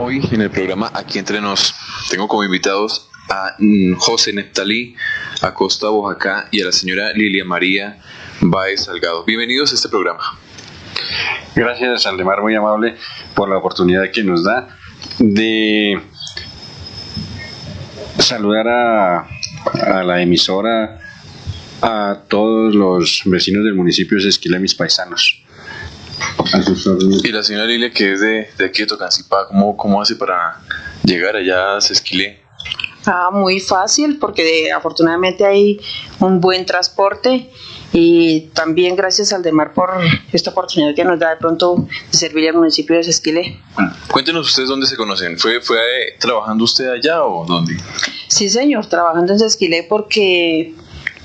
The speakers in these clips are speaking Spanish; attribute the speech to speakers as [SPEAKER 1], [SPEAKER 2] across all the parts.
[SPEAKER 1] Hoy en el programa Aquí Entre Nos tengo como invitados a José Neftalí Acosta Bojacá y a la señora Lilia María Báez Salgado. Bienvenidos a este programa.
[SPEAKER 2] Gracias, Aldemar, muy amable por la oportunidad que nos da de saludar a la emisora, a todos los vecinos del municipio de Sesquilé, mis paisanos.
[SPEAKER 1] Y la señora Lilia, que es de aquí de Tocancipá, ¿cómo hace para llegar allá a Sesquilé?
[SPEAKER 3] Muy fácil, porque afortunadamente hay un buen transporte, y también gracias al Aldemar por esta oportunidad que nos da de pronto de servir al municipio de Sesquilé.
[SPEAKER 1] Cuéntenos ustedes dónde se conocen. ¿Fue trabajando usted allá o dónde?
[SPEAKER 3] Sí, señor, trabajando en Sesquilé, porque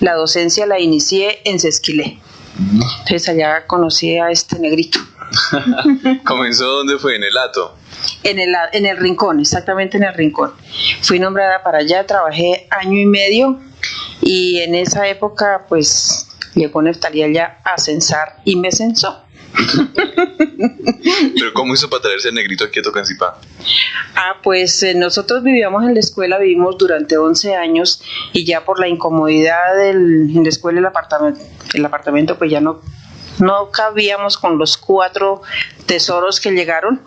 [SPEAKER 3] la docencia la inicié en Sesquilé. Entonces allá conocí a este negrito.
[SPEAKER 1] ¿Comenzó dónde fue? ¿En el Hato?
[SPEAKER 3] En el Rincón, exactamente en el Rincón. Fui nombrada para allá, trabajé 1 año y medio, y en esa época pues llegó Neftalí allá a censar y me censó.
[SPEAKER 1] ¿Pero cómo hizo para traerse el negrito aquí a Tocancipá?
[SPEAKER 3] Pues nosotros vivimos en la escuela, vivimos durante 11 años, y ya por la incomodidad en la escuela, el apartamento pues ya no cabíamos con los 4 tesoros que llegaron.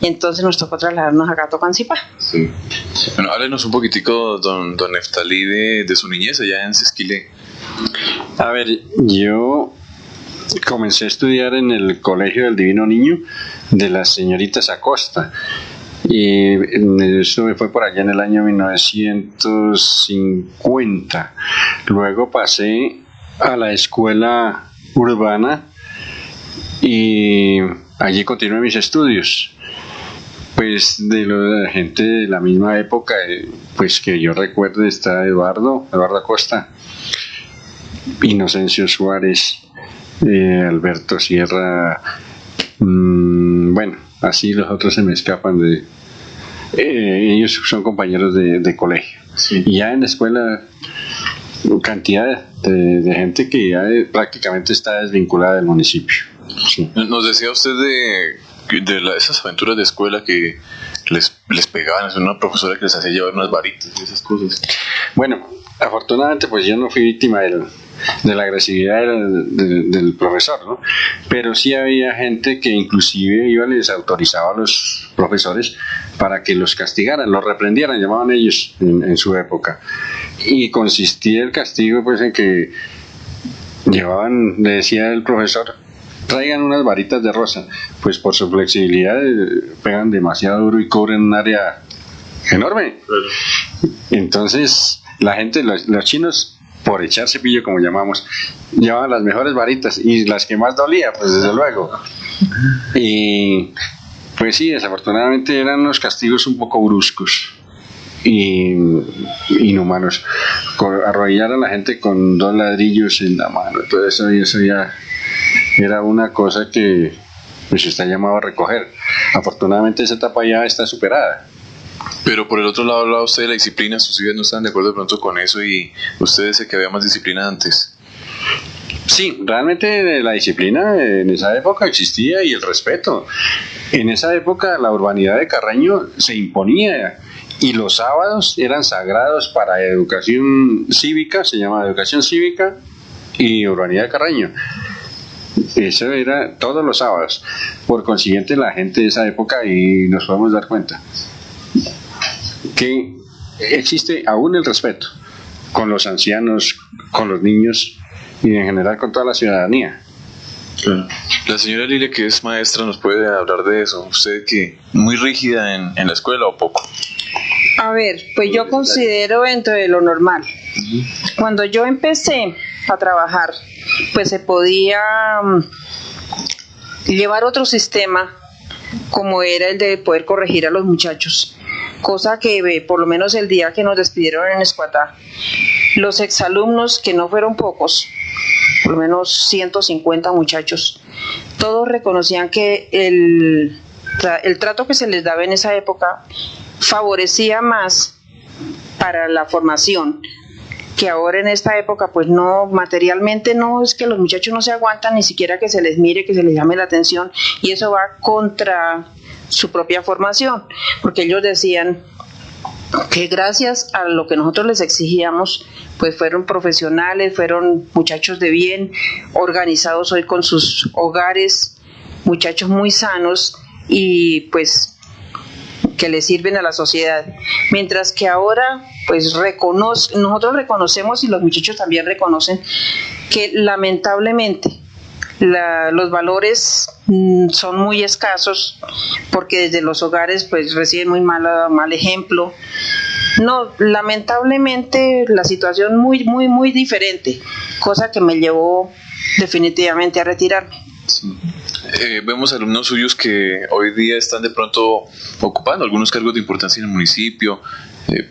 [SPEAKER 3] Entonces nos tocó trasladarnos acá a Tocancipá.
[SPEAKER 1] Sí. Bueno, háblenos un poquitico, don Neftalí, de su niñez allá en Sesquilé.
[SPEAKER 2] A ver, yo comencé a estudiar en el Colegio del Divino Niño de las señoritas Acosta, y eso fue por allá en el año 1950. Luego pasé a la escuela urbana y allí continué mis estudios, pues de la gente de la misma época, pues que yo recuerdo, está Eduardo Acosta, Inocencio Suárez, Alberto Sierra, bueno, así los otros se me escapan ellos son compañeros de colegio.
[SPEAKER 1] Sí.
[SPEAKER 2] Y ya en la escuela cantidad de gente que ya prácticamente está desvinculada del municipio. Sí.
[SPEAKER 1] Nos decía usted de esas aventuras de escuela que les pegaban, es una profesora que les hacía llevar unas varitas y esas cosas.
[SPEAKER 2] Bueno, afortunadamente pues yo no fui víctima de la agresividad del profesor, ¿no? Pero sí había gente que inclusive les autorizaba a los profesores para que los castigaran, los reprendieran, llamaban ellos en su época. Y consistía el castigo pues en que le decía el profesor, traigan unas varitas de rosa, pues por su flexibilidad pegan demasiado duro y cubren un área enorme. Entonces la gente, los chinos, por echar cepillo como llamamos, llevaban las mejores varitas y las que más dolía, pues desde luego. Y pues sí, desafortunadamente eran unos castigos un poco bruscos y inhumanos. Arrodillar a la gente con 2 ladrillos en la mano, todo eso, y eso ya era una cosa que pues está llamado a recoger. Afortunadamente esa etapa ya está superada.
[SPEAKER 1] Pero por el otro lado, hablaba usted de la disciplina. ¿Sus hijas no están de acuerdo de pronto con eso y usted dice que había más disciplina antes?
[SPEAKER 2] Sí, realmente la disciplina en esa época existía, y el respeto. En esa época la urbanidad de Carreño se imponía, y los sábados eran sagrados para educación cívica, se llama educación cívica y urbanidad de Carreño. Eso era todos los sábados. Por consiguiente, la gente de esa época, y nos podemos dar cuenta que existe aún el respeto con los ancianos, con los niños y en general con toda la ciudadanía.
[SPEAKER 1] Claro. La señora Lilia, que es maestra, nos puede hablar de eso. ¿Usted que muy rígida en la escuela o poco?
[SPEAKER 3] A ver, pues yo considero dentro de lo normal. Cuando yo empecé a trabajar, pues se podía llevar otro sistema, como era el de poder corregir a los muchachos, cosa que por lo menos el día que nos despidieron en Escuatá, los exalumnos, que no fueron pocos, por lo menos 150 muchachos, todos reconocían que el trato que se les daba en esa época favorecía más para la formación, que ahora en esta época pues no, materialmente no, es que los muchachos no se aguantan ni siquiera que se les mire, que se les llame la atención, y eso va contra su propia formación, porque ellos decían que gracias a lo que nosotros les exigíamos, pues fueron profesionales, fueron muchachos de bien, organizados hoy con sus hogares, muchachos muy sanos y pues que le sirven a la sociedad. Mientras que ahora pues nosotros reconocemos y los muchachos también reconocen que lamentablemente los valores son muy escasos porque desde los hogares pues reciben muy mal ejemplo. No, lamentablemente la situación muy diferente, cosa que me llevó definitivamente a retirarme.
[SPEAKER 1] Sí. Vemos alumnos suyos que hoy día están de pronto ocupando algunos cargos de importancia en el municipio,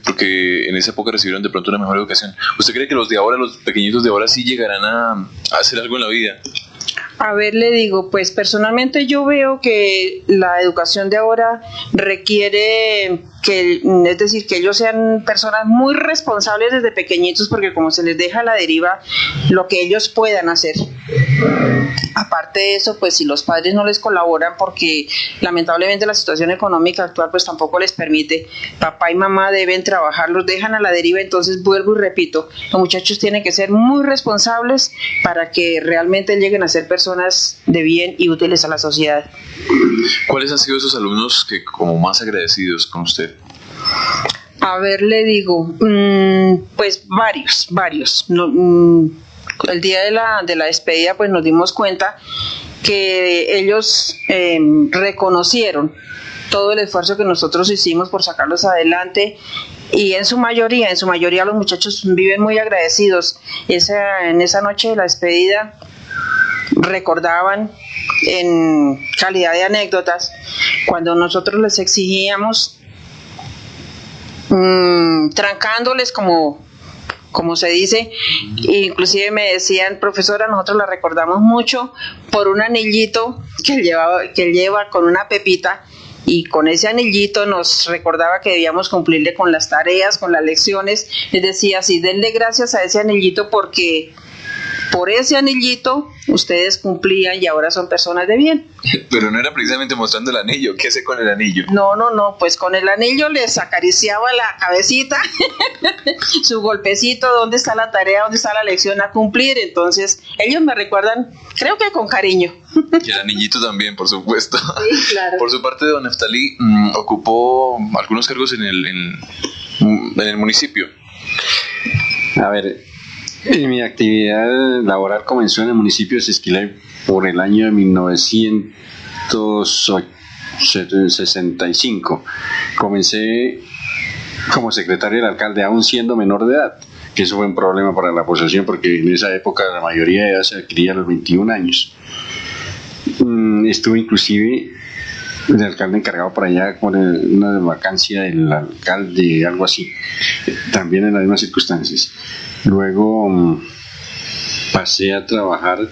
[SPEAKER 1] porque en esa época recibieron de pronto una mejor educación. ¿Usted cree que los de ahora, los pequeñitos de ahora, sí llegarán a hacer algo en la vida?
[SPEAKER 3] A ver, le digo, pues personalmente yo veo que la educación de ahora requiere es decir, que ellos sean personas muy responsables desde pequeñitos, porque como se les deja a la deriva lo que ellos puedan hacer. Aparte de eso, pues si los padres no les colaboran, porque lamentablemente la situación económica actual pues tampoco les permite, papá y mamá deben trabajar, los dejan a la deriva. Entonces vuelvo y repito, los muchachos tienen que ser muy responsables para que realmente lleguen a ser personas de bien y útiles a la sociedad.
[SPEAKER 1] ¿Cuáles han sido esos alumnos que como más agradecidos con usted?
[SPEAKER 3] A ver, le digo, pues varios. No, el día de la despedida pues nos dimos cuenta que ellos reconocieron todo el esfuerzo que nosotros hicimos por sacarlos adelante, y en su mayoría los muchachos viven muy agradecidos. En esa noche de la despedida recordaban en calidad de anécdotas cuando nosotros les exigíamos, trancándoles como se dice, inclusive me decían, profesora, nosotros la recordamos mucho por un anillito que él lleva con una pepita, y con ese anillito nos recordaba que debíamos cumplirle con las tareas, con las lecciones. Les decía, sí, denle gracias a ese anillito, porque por ese anillito ustedes cumplían y ahora son personas de bien.
[SPEAKER 1] Pero no era precisamente mostrando el anillo. ¿Qué hace con el anillo?
[SPEAKER 3] No, pues con el anillo les acariciaba la cabecita, su golpecito, dónde está la tarea, dónde está la lección a cumplir. Entonces ellos me recuerdan, creo que con cariño.
[SPEAKER 1] Y el anillito también, por supuesto.
[SPEAKER 3] Sí, claro.
[SPEAKER 1] Por su parte, don Neftalí ocupó algunos cargos en el municipio.
[SPEAKER 2] A ver, mi actividad laboral comenzó en el municipio de Sesquilay por el año de 1965. Comencé como secretario del alcalde, aún siendo menor de edad, que eso fue un problema para la posesión, porque en esa época la mayoría de edad se adquiría a los 21 años. Estuve inclusive el alcalde encargado por allá con una vacancia del alcalde, algo así, también en las mismas circunstancias. Luego pasé a trabajar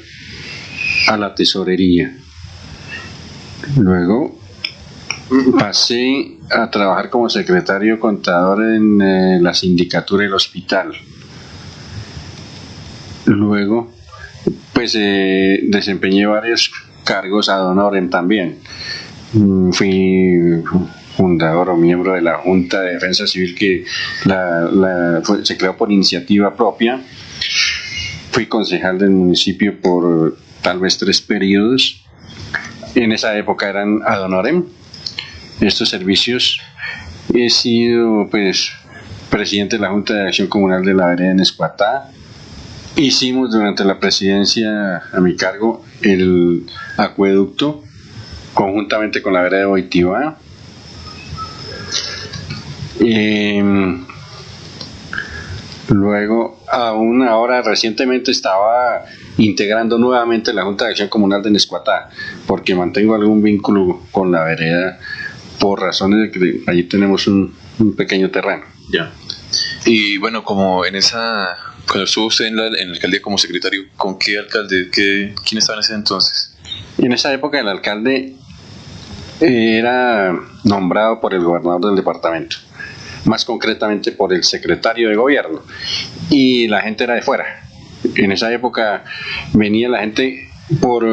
[SPEAKER 2] a la tesorería. Luego pasé a trabajar como secretario contador en la sindicatura del hospital. Luego pues desempeñé varios cargos ad honorem también. Fui fundador o miembro de la Junta de Defensa Civil, que se creó por iniciativa propia. Fui concejal del municipio por tal vez 3 periodos. En esa época eran ad honorem estos servicios. He sido pues presidente de la Junta de Acción Comunal de la Vereda en Escuatá. Hicimos durante la presidencia a mi cargo el acueducto conjuntamente con la Vereda de Boitivá. Luego, aún ahora recientemente estaba integrando nuevamente la Junta de Acción Comunal de Nescuatá, porque mantengo algún vínculo con la vereda por razones de que allí tenemos un pequeño terreno.
[SPEAKER 1] Ya. Y bueno, como cuando estuvo usted en la alcaldía como secretario, ¿con qué alcalde? ¿Quién estaba en ese entonces?
[SPEAKER 2] En esa época el alcalde era nombrado por el gobernador del departamento, más concretamente por el secretario de gobierno, y la gente era de fuera. En esa época venía la gente por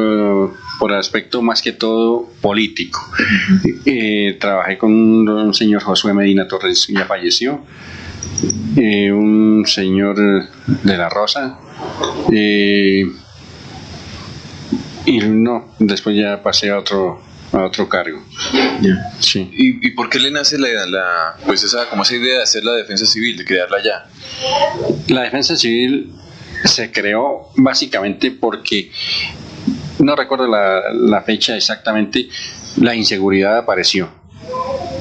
[SPEAKER 2] por aspecto más que todo político. Trabajé con un señor Josué Medina Torres, ya falleció, un señor de la Rosa, y no, después ya pasé a otro cargo.
[SPEAKER 1] Yeah.
[SPEAKER 2] Sí.
[SPEAKER 1] ¿Y por qué le nace pues esa idea de hacer la defensa civil, de crearla ya?
[SPEAKER 2] La defensa civil se creó básicamente porque, no recuerdo la fecha exactamente, la inseguridad apareció.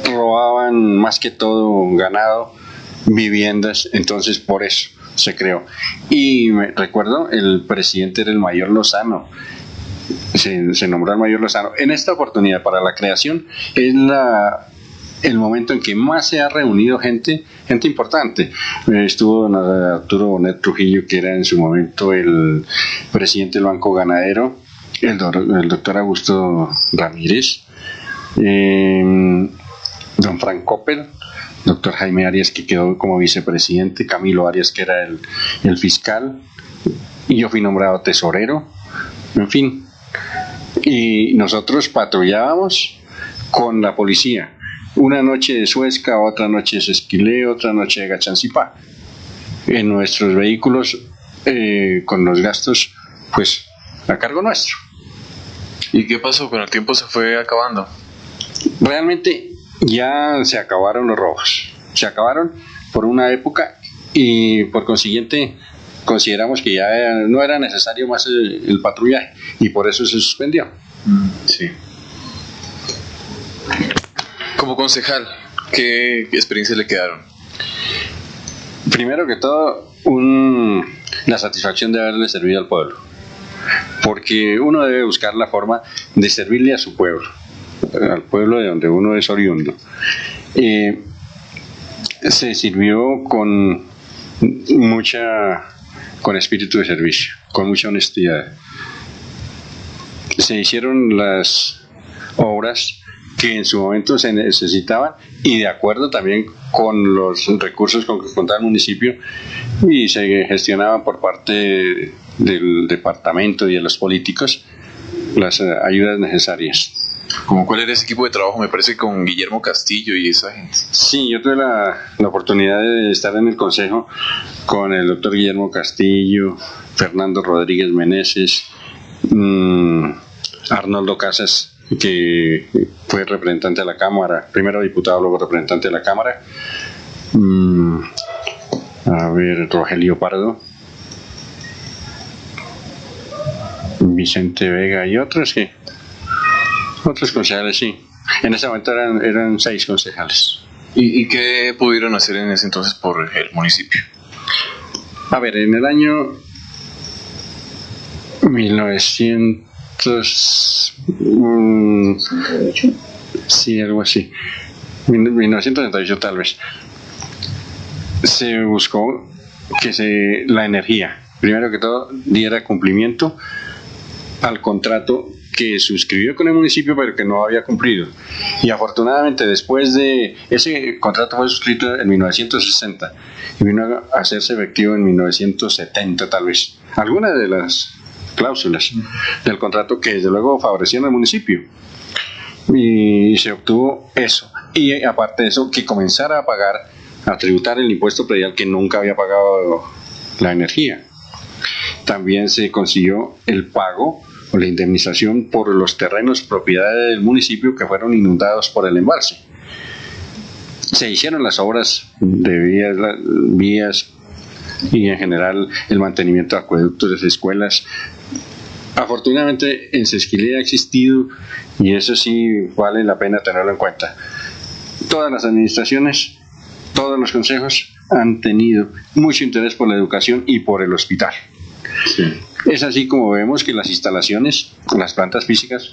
[SPEAKER 2] Robaban más que todo ganado, viviendas, entonces por eso se creó. Y me recuerdo, el presidente era el mayor Lozano. Se nombró al mayor Lozano. En esta oportunidad para la creación es el momento en que más se ha reunido gente importante. Estuvo don Arturo Bonet Trujillo, que era en su momento el presidente del Banco Ganadero, el doctor Augusto Ramírez, don Frank Coppel, doctor Jaime Arias, que quedó como vicepresidente, Camilo Arias, que era el fiscal, y yo fui nombrado tesorero, en fin. Y nosotros patrullábamos con la policía. Una noche de Suezca, otra noche de Sesquilé, otra noche de Gachancipá. En nuestros vehículos, con los gastos, pues, a cargo nuestro.
[SPEAKER 1] ¿Y qué pasó? Con el tiempo se fue acabando.
[SPEAKER 2] Realmente ya se acabaron los robos. Se acabaron por una época y por consiguiente consideramos que ya no era necesario más el patrullaje y por eso se suspendió.
[SPEAKER 1] Sí. Como concejal, ¿qué experiencias le quedaron?
[SPEAKER 2] Primero que todo, la satisfacción de haberle servido al pueblo, porque uno debe buscar la forma de servirle a su pueblo, al pueblo de donde uno es oriundo. Se sirvió con espíritu de servicio, con mucha honestidad. Se hicieron las obras que en su momento se necesitaban y de acuerdo también con los recursos con que contaba el municipio, y se gestionaban por parte del departamento y de los políticos las ayudas necesarias.
[SPEAKER 1] ¿Cómo cuál era ese equipo de trabajo? Me parece con Guillermo Castillo y esa gente.
[SPEAKER 2] Sí, yo tuve la oportunidad de estar en el consejo con el doctor Guillermo Castillo, Fernando Rodríguez Meneses, Arnoldo Casas, que fue representante de la Cámara, primero diputado, luego representante de la Cámara, Rogelio Pardo, Vicente Vega y otros concejales, sí. En ese momento eran 6 concejales.
[SPEAKER 1] ¿Y qué pudieron hacer en ese entonces por el municipio?
[SPEAKER 2] A ver, en el año 1938 tal vez, se buscó que la energía, primero que todo, diera cumplimiento al contrato que suscribió con el municipio pero que no había cumplido, y afortunadamente después de ese contrato fue suscrito en 1960 y vino a hacerse efectivo en 1970 tal vez, algunas de las cláusulas del contrato que desde luego favorecían al municipio, y se obtuvo eso, y aparte de eso que comenzara a tributar el impuesto predial que nunca había pagado la energía. También se consiguió el pago o la indemnización por los terrenos propiedad del municipio que fueron inundados por el embalse. Se hicieron las obras de vías y en general el mantenimiento de acueductos, de escuelas. Afortunadamente en Sesquilé ha existido, y eso sí vale la pena tenerlo en cuenta, todas las administraciones, todos los consejos han tenido mucho interés por la educación y por el hospital. Sí. Es así como vemos que las instalaciones, las plantas físicas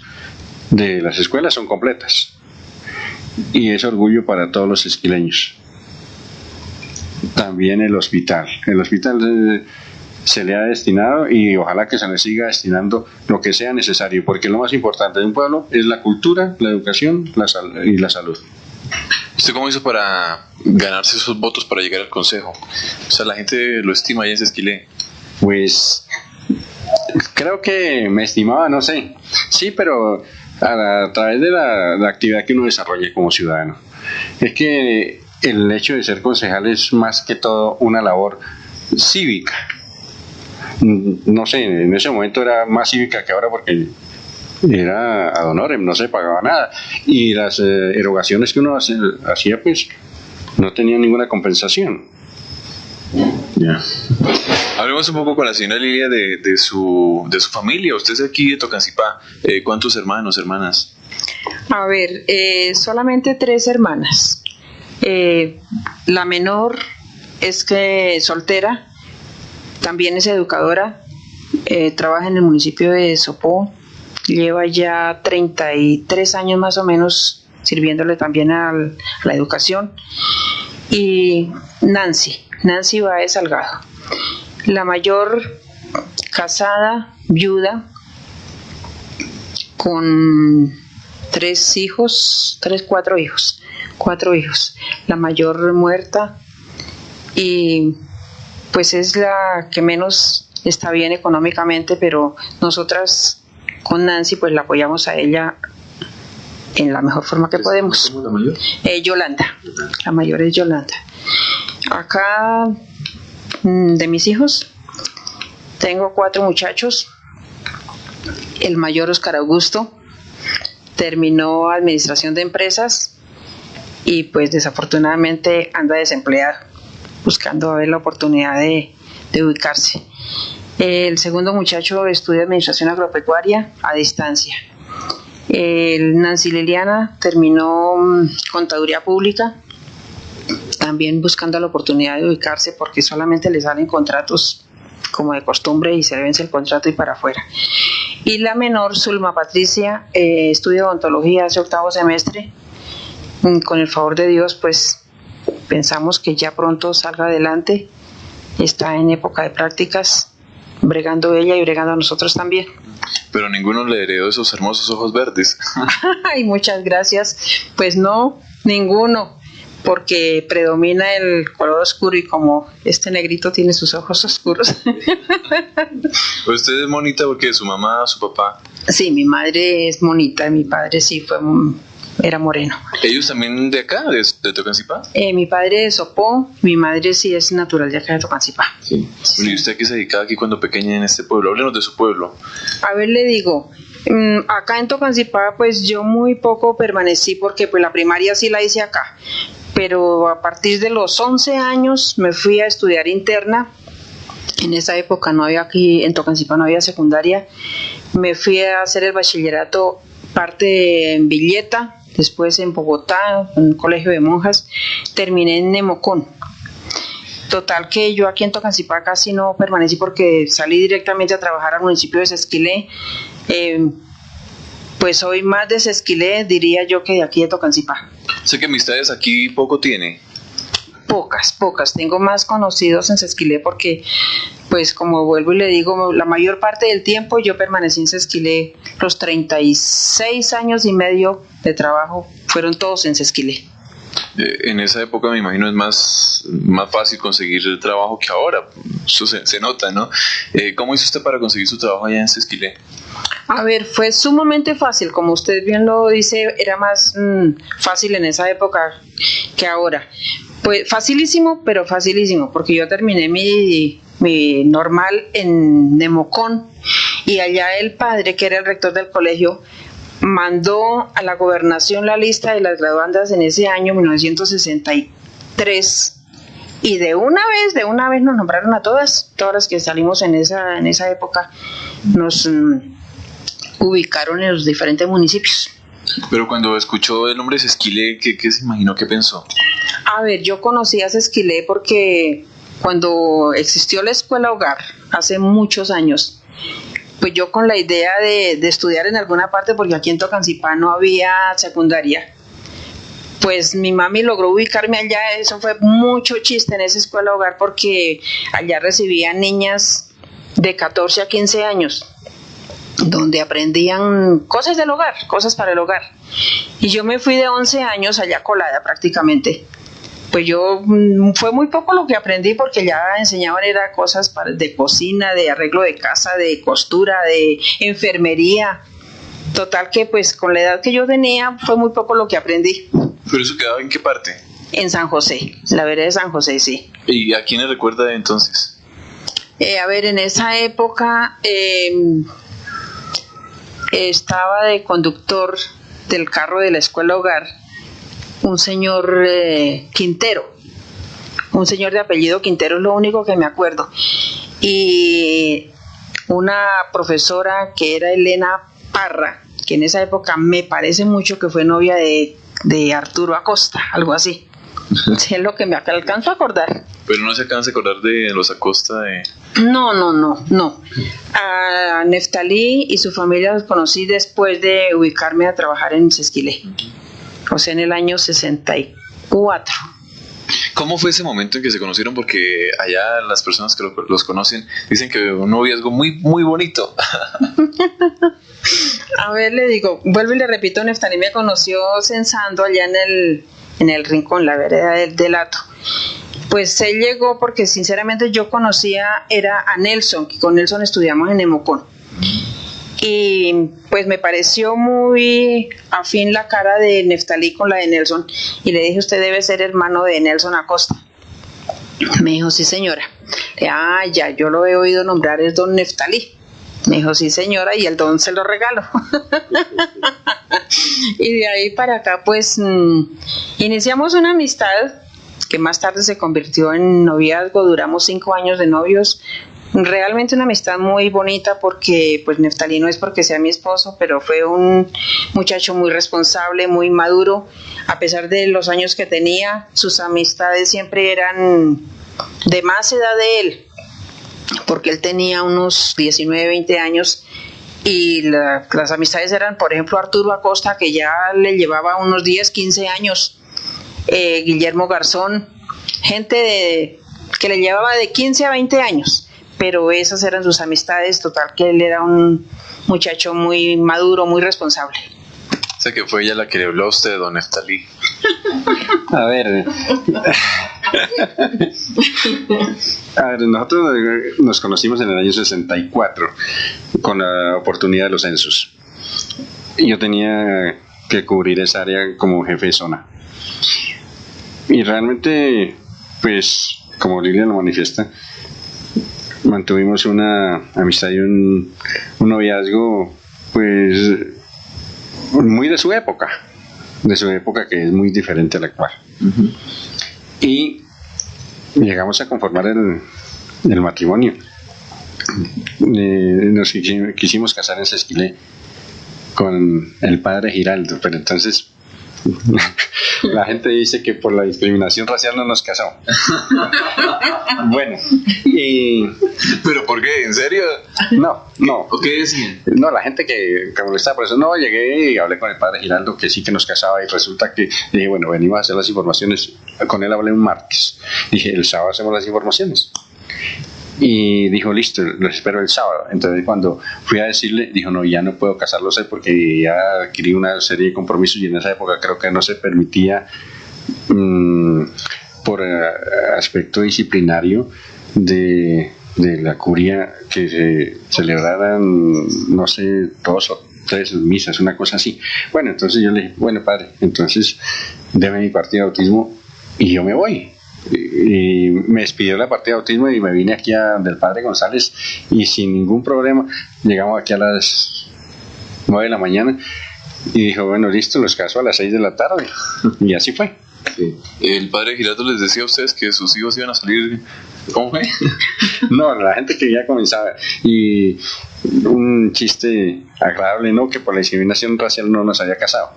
[SPEAKER 2] de las escuelas son completas, y es orgullo para todos los esquileños. También el hospital se le ha destinado, y ojalá que se le siga destinando lo que sea necesario, porque lo más importante de un pueblo es la cultura, la educación y la salud.
[SPEAKER 1] ¿Usted cómo hizo para ganarse esos votos para llegar al consejo? O sea, la gente lo estima allá en Sesquilé.
[SPEAKER 2] Pues Creo que me estimaba, no sé. Sí, pero a través de la actividad que uno desarrolla como ciudadano. Es que el hecho de ser concejal es más que todo una labor cívica. No sé, en ese momento era más cívica que ahora porque era ad honorem, no se pagaba nada. Y las erogaciones que uno hacía, pues no tenía ninguna compensación.
[SPEAKER 1] Ya. Hablemos un poco con la señora Lilia de su familia. Usted es aquí de Tocancipá. ¿Cuántos hermanos, hermanas?
[SPEAKER 3] A ver, solamente 3 hermanas. La menor es que soltera, también es educadora, trabaja en el municipio de Sopó, lleva ya 33 años más o menos sirviéndole también a la educación. Y Nancy Báez Salgado, la mayor, casada, viuda, con 4 hijos, la mayor muerta, y pues es la que menos está bien económicamente, pero nosotras con Nancy pues la apoyamos a ella en la mejor forma que podemos.
[SPEAKER 1] ¿Cómo es la mayor?
[SPEAKER 3] Yolanda, la mayor es Yolanda. Acá de mis hijos tengo 4 muchachos. El mayor, Oscar Augusto, terminó administración de empresas y pues desafortunadamente anda desempleado, buscando a ver la oportunidad de ubicarse. El segundo muchacho estudia administración agropecuaria a distancia. Nancy Liliana terminó contaduría pública, también buscando la oportunidad de ubicarse porque solamente le salen contratos como de costumbre y se le vence el contrato y para afuera. Y la menor, Zulma Patricia, estudia odontología hace 8º semestre. Con el favor de Dios, pues pensamos que ya pronto salga adelante. Está en época de prácticas, bregando ella y bregando a nosotros también.
[SPEAKER 1] Pero ninguno le heredó esos hermosos ojos verdes.
[SPEAKER 3] Ay, muchas gracias. Pues no, ninguno, porque predomina el color oscuro y como este negrito tiene sus ojos oscuros.
[SPEAKER 1] Usted es monita porque su mamá, su papá.
[SPEAKER 3] Sí, mi madre es monita, mi padre sí era moreno.
[SPEAKER 1] ¿Ellos también de acá, de Tocancipá?
[SPEAKER 3] Mi padre de Sopó, mi madre sí es natural de acá de Tocancipá.
[SPEAKER 1] Sí. ¿Y usted a qué se dedicaba aquí cuando pequeña en este pueblo? Háblenos de su pueblo.
[SPEAKER 3] A ver, le digo, acá en Tocancipá pues yo muy poco permanecí porque pues la primaria sí la hice acá, pero a partir de los 11 años me fui a estudiar interna. En esa época no había aquí, en Tocancipá no había secundaria. Me fui a hacer el bachillerato parte en Villeta, después en Bogotá, en un colegio de monjas, terminé en Nemocón. Total que yo aquí en Tocancipá casi no permanecí porque salí directamente a trabajar al municipio de Sesquilé. Pues soy más de Sesquilé, diría yo, que de aquí de Tocancipá.
[SPEAKER 1] Sé que amistades aquí poco tiene.
[SPEAKER 3] Pocas. Tengo más conocidos en Sesquilé porque, pues como vuelvo y le digo, la mayor parte del tiempo yo permanecí en Sesquilé. Los 36 años y medio de trabajo fueron todos en Sesquilé.
[SPEAKER 1] En esa época me imagino es más fácil conseguir trabajo que ahora. Eso se nota, ¿no? ¿Cómo hizo usted para conseguir su trabajo allá en Sesquilé?
[SPEAKER 3] A ver, fue sumamente fácil, como usted bien lo dice, era más fácil en esa época que ahora. Pues facilísimo, pero facilísimo, porque yo terminé mi normal en Nemocón y allá el padre, que era el rector del colegio, mandó a la gobernación la lista de las graduandas en ese año 1963 y de una vez nos nombraron a todas las que salimos en esa época, nos ubicaron en los diferentes municipios.
[SPEAKER 1] Pero cuando escuchó el nombre Sesquilé, ¿qué se imaginó? ¿Qué pensó?
[SPEAKER 3] A ver, yo conocí a Sesquilé porque cuando existió la escuela hogar, hace muchos años, pues yo con la idea de estudiar en alguna parte, porque aquí en Tocancipá no había secundaria, pues mi mami logró ubicarme allá. Eso fue mucho chiste en esa escuela hogar porque allá recibían niñas de 14 a 15 años, donde aprendían cosas del hogar, cosas para el hogar. Y yo me fui de 11 años allá colada prácticamente, pues yo fue muy poco lo que aprendí porque ya enseñaban era cosas de cocina, de arreglo de casa, de costura, de enfermería. Total que pues con la edad que yo tenía fue muy poco lo que aprendí.
[SPEAKER 1] ¿Pero eso quedaba en qué parte?
[SPEAKER 3] En San José, la vereda de San José, sí.
[SPEAKER 1] ¿Y a quién le recuerda de entonces?
[SPEAKER 3] A ver, en esa época estaba de conductor del carro de la escuela hogar un señor Quintero, un señor de apellido Quintero, es lo único que me acuerdo, y una profesora que era Elena Parra, que en esa época me parece mucho que fue novia de Arturo Acosta, algo así. Sí, es lo que me alcanzo a acordar.
[SPEAKER 1] Pero no se alcanza a acordar de los Acosta de...
[SPEAKER 3] No. A Neftalí y su familia los conocí después de ubicarme a trabajar en Sesquilé, o sea, en el año 64.
[SPEAKER 1] ¿Cómo fue ese momento en que se conocieron? Porque allá las personas que los conocen dicen que un noviazgo muy, muy bonito.
[SPEAKER 3] A ver, le digo, vuelvo y le repito, Neftalí me conoció censando allá en el rincón, la vereda del Hato. Pues él llegó porque sinceramente yo conocía era a Nelson, que con Nelson estudiamos en Nemocón. Y pues me pareció muy afín la cara de Neftalí con la de Nelson y le dije, usted debe ser hermano de Nelson Acosta. Me dijo, sí señora. Ya, yo lo he oído nombrar, es don Neftalí. Me dijo, sí señora, y el don se lo regalo. Y de ahí para acá pues iniciamos una amistad que más tarde se convirtió en noviazgo, duramos 5 años de novios, realmente una amistad muy bonita porque pues Neftalí no es porque sea mi esposo, pero fue un muchacho muy responsable, muy maduro, a pesar de los años que tenía, sus amistades siempre eran de más edad de él, porque él tenía unos 19, 20 años y las amistades eran, por ejemplo, Arturo Acosta, que ya le llevaba unos 10, 15 años, Guillermo Garzón, gente que le llevaba de 15 a 20 años, pero esas eran sus amistades. Total que él era un muchacho muy maduro, muy responsable.
[SPEAKER 1] Sé que fue ella la que le habló a usted de don Neftalí.
[SPEAKER 2] A ver, nosotros nos conocimos en el año 64 con la oportunidad de los censos. Yo tenía que cubrir esa área como jefe de zona. Y realmente, pues, como Lilia lo manifiesta, mantuvimos una amistad y un noviazgo, pues, muy de su época que es muy diferente a la actual. Uh-huh. Y llegamos a conformar el matrimonio. Nos quisimos casar en Sesquilé con el padre Giraldo, pero entonces la gente dice que por la discriminación racial no nos casamos. Bueno,
[SPEAKER 1] ¿pero por qué? ¿En serio?
[SPEAKER 2] No.
[SPEAKER 1] ¿O qué decían?
[SPEAKER 2] No, la gente que molestaba por eso. No, llegué y hablé con el padre Giraldo que sí que nos casaba y resulta que dije, bueno, venimos a hacer las informaciones. Con él hablé un martes. Dije, el sábado hacemos las informaciones. Y dijo, listo, los espero el sábado. Entonces cuando fui a decirle, dijo, no, ya no puedo casarlos porque ya adquirí una serie de compromisos y en esa época creo que no se permitía por aspecto disciplinario de la curia que se celebraran, no sé, 2 o 3 misas, una cosa así. Bueno, entonces yo le dije, bueno padre, entonces deme mi partida de bautismo y yo me voy. Y me despidió la partida de bautismo y me vine aquí del padre González y sin ningún problema llegamos aquí a las 9 de la mañana y dijo, bueno, listo, los caso a las 6 de la tarde y así fue.
[SPEAKER 1] Sí. ¿El padre Giraldo les decía a ustedes que sus hijos iban a salir? ¿Cómo fue?
[SPEAKER 2] No, la gente que ya comenzaba y un chiste agradable, ¿no? Que por la discriminación racial no nos había casado.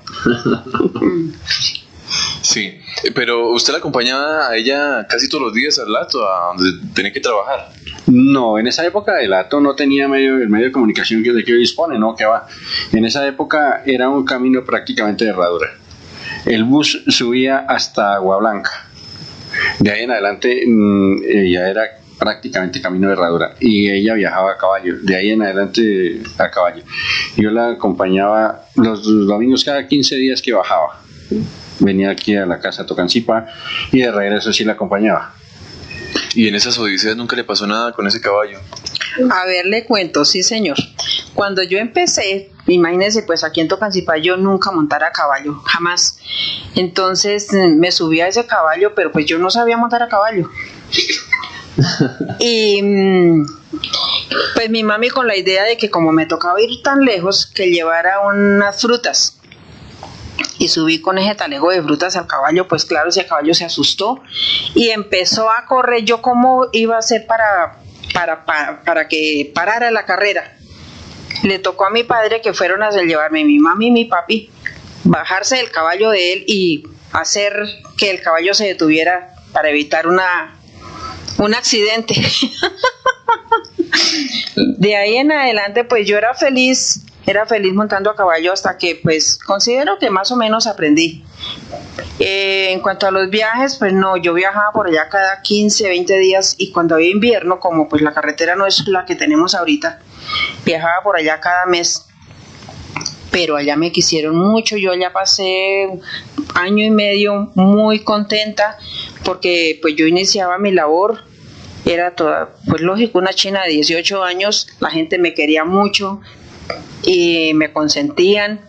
[SPEAKER 1] Sí, pero usted la acompañaba a ella casi todos los días al Hato, a donde tenía que trabajar.
[SPEAKER 2] No, en esa época el Hato no tenía el medio de comunicación de que hoy dispone, ¿no? Que va. En esa época era un camino prácticamente de herradura. El bus subía hasta Agua Blanca. De ahí en adelante ya era prácticamente camino de herradura y ella viajaba a caballo, de ahí en adelante a caballo. Yo la acompañaba los domingos cada 15 días que bajaba. venía aquí a la casa a Tocancipá y de regreso sí la acompañaba.
[SPEAKER 1] ¿Y en esas odiseas nunca le pasó nada con ese caballo?
[SPEAKER 3] A ver, le cuento, sí señor. Cuando yo empecé, imagínense, pues aquí en Tocancipá yo nunca montara a caballo, jamás. Entonces me subí a ese caballo, pero pues yo no sabía montar a caballo. Y pues mi mami con la idea de que como me tocaba ir tan lejos, que llevara unas frutas. Y subí con ese talejo de frutas al caballo, pues claro, ese caballo se asustó y empezó a correr. Yo cómo iba a hacer para que parara la carrera. Le tocó a mi padre, que fueron a llevarme mi mami y mi papi, bajarse del caballo de él y hacer que el caballo se detuviera para evitar un accidente. De ahí en adelante pues yo era feliz montando a caballo hasta que pues considero que más o menos aprendí. En cuanto a los viajes, pues no, yo viajaba por allá cada 15, 20 días y cuando había invierno, como pues la carretera no es la que tenemos ahorita, viajaba por allá cada mes. Pero allá me quisieron mucho, yo allá pasé año y medio muy contenta porque pues yo iniciaba mi labor, era toda, pues lógico, una china de 18 años, la gente me quería mucho y me consentían.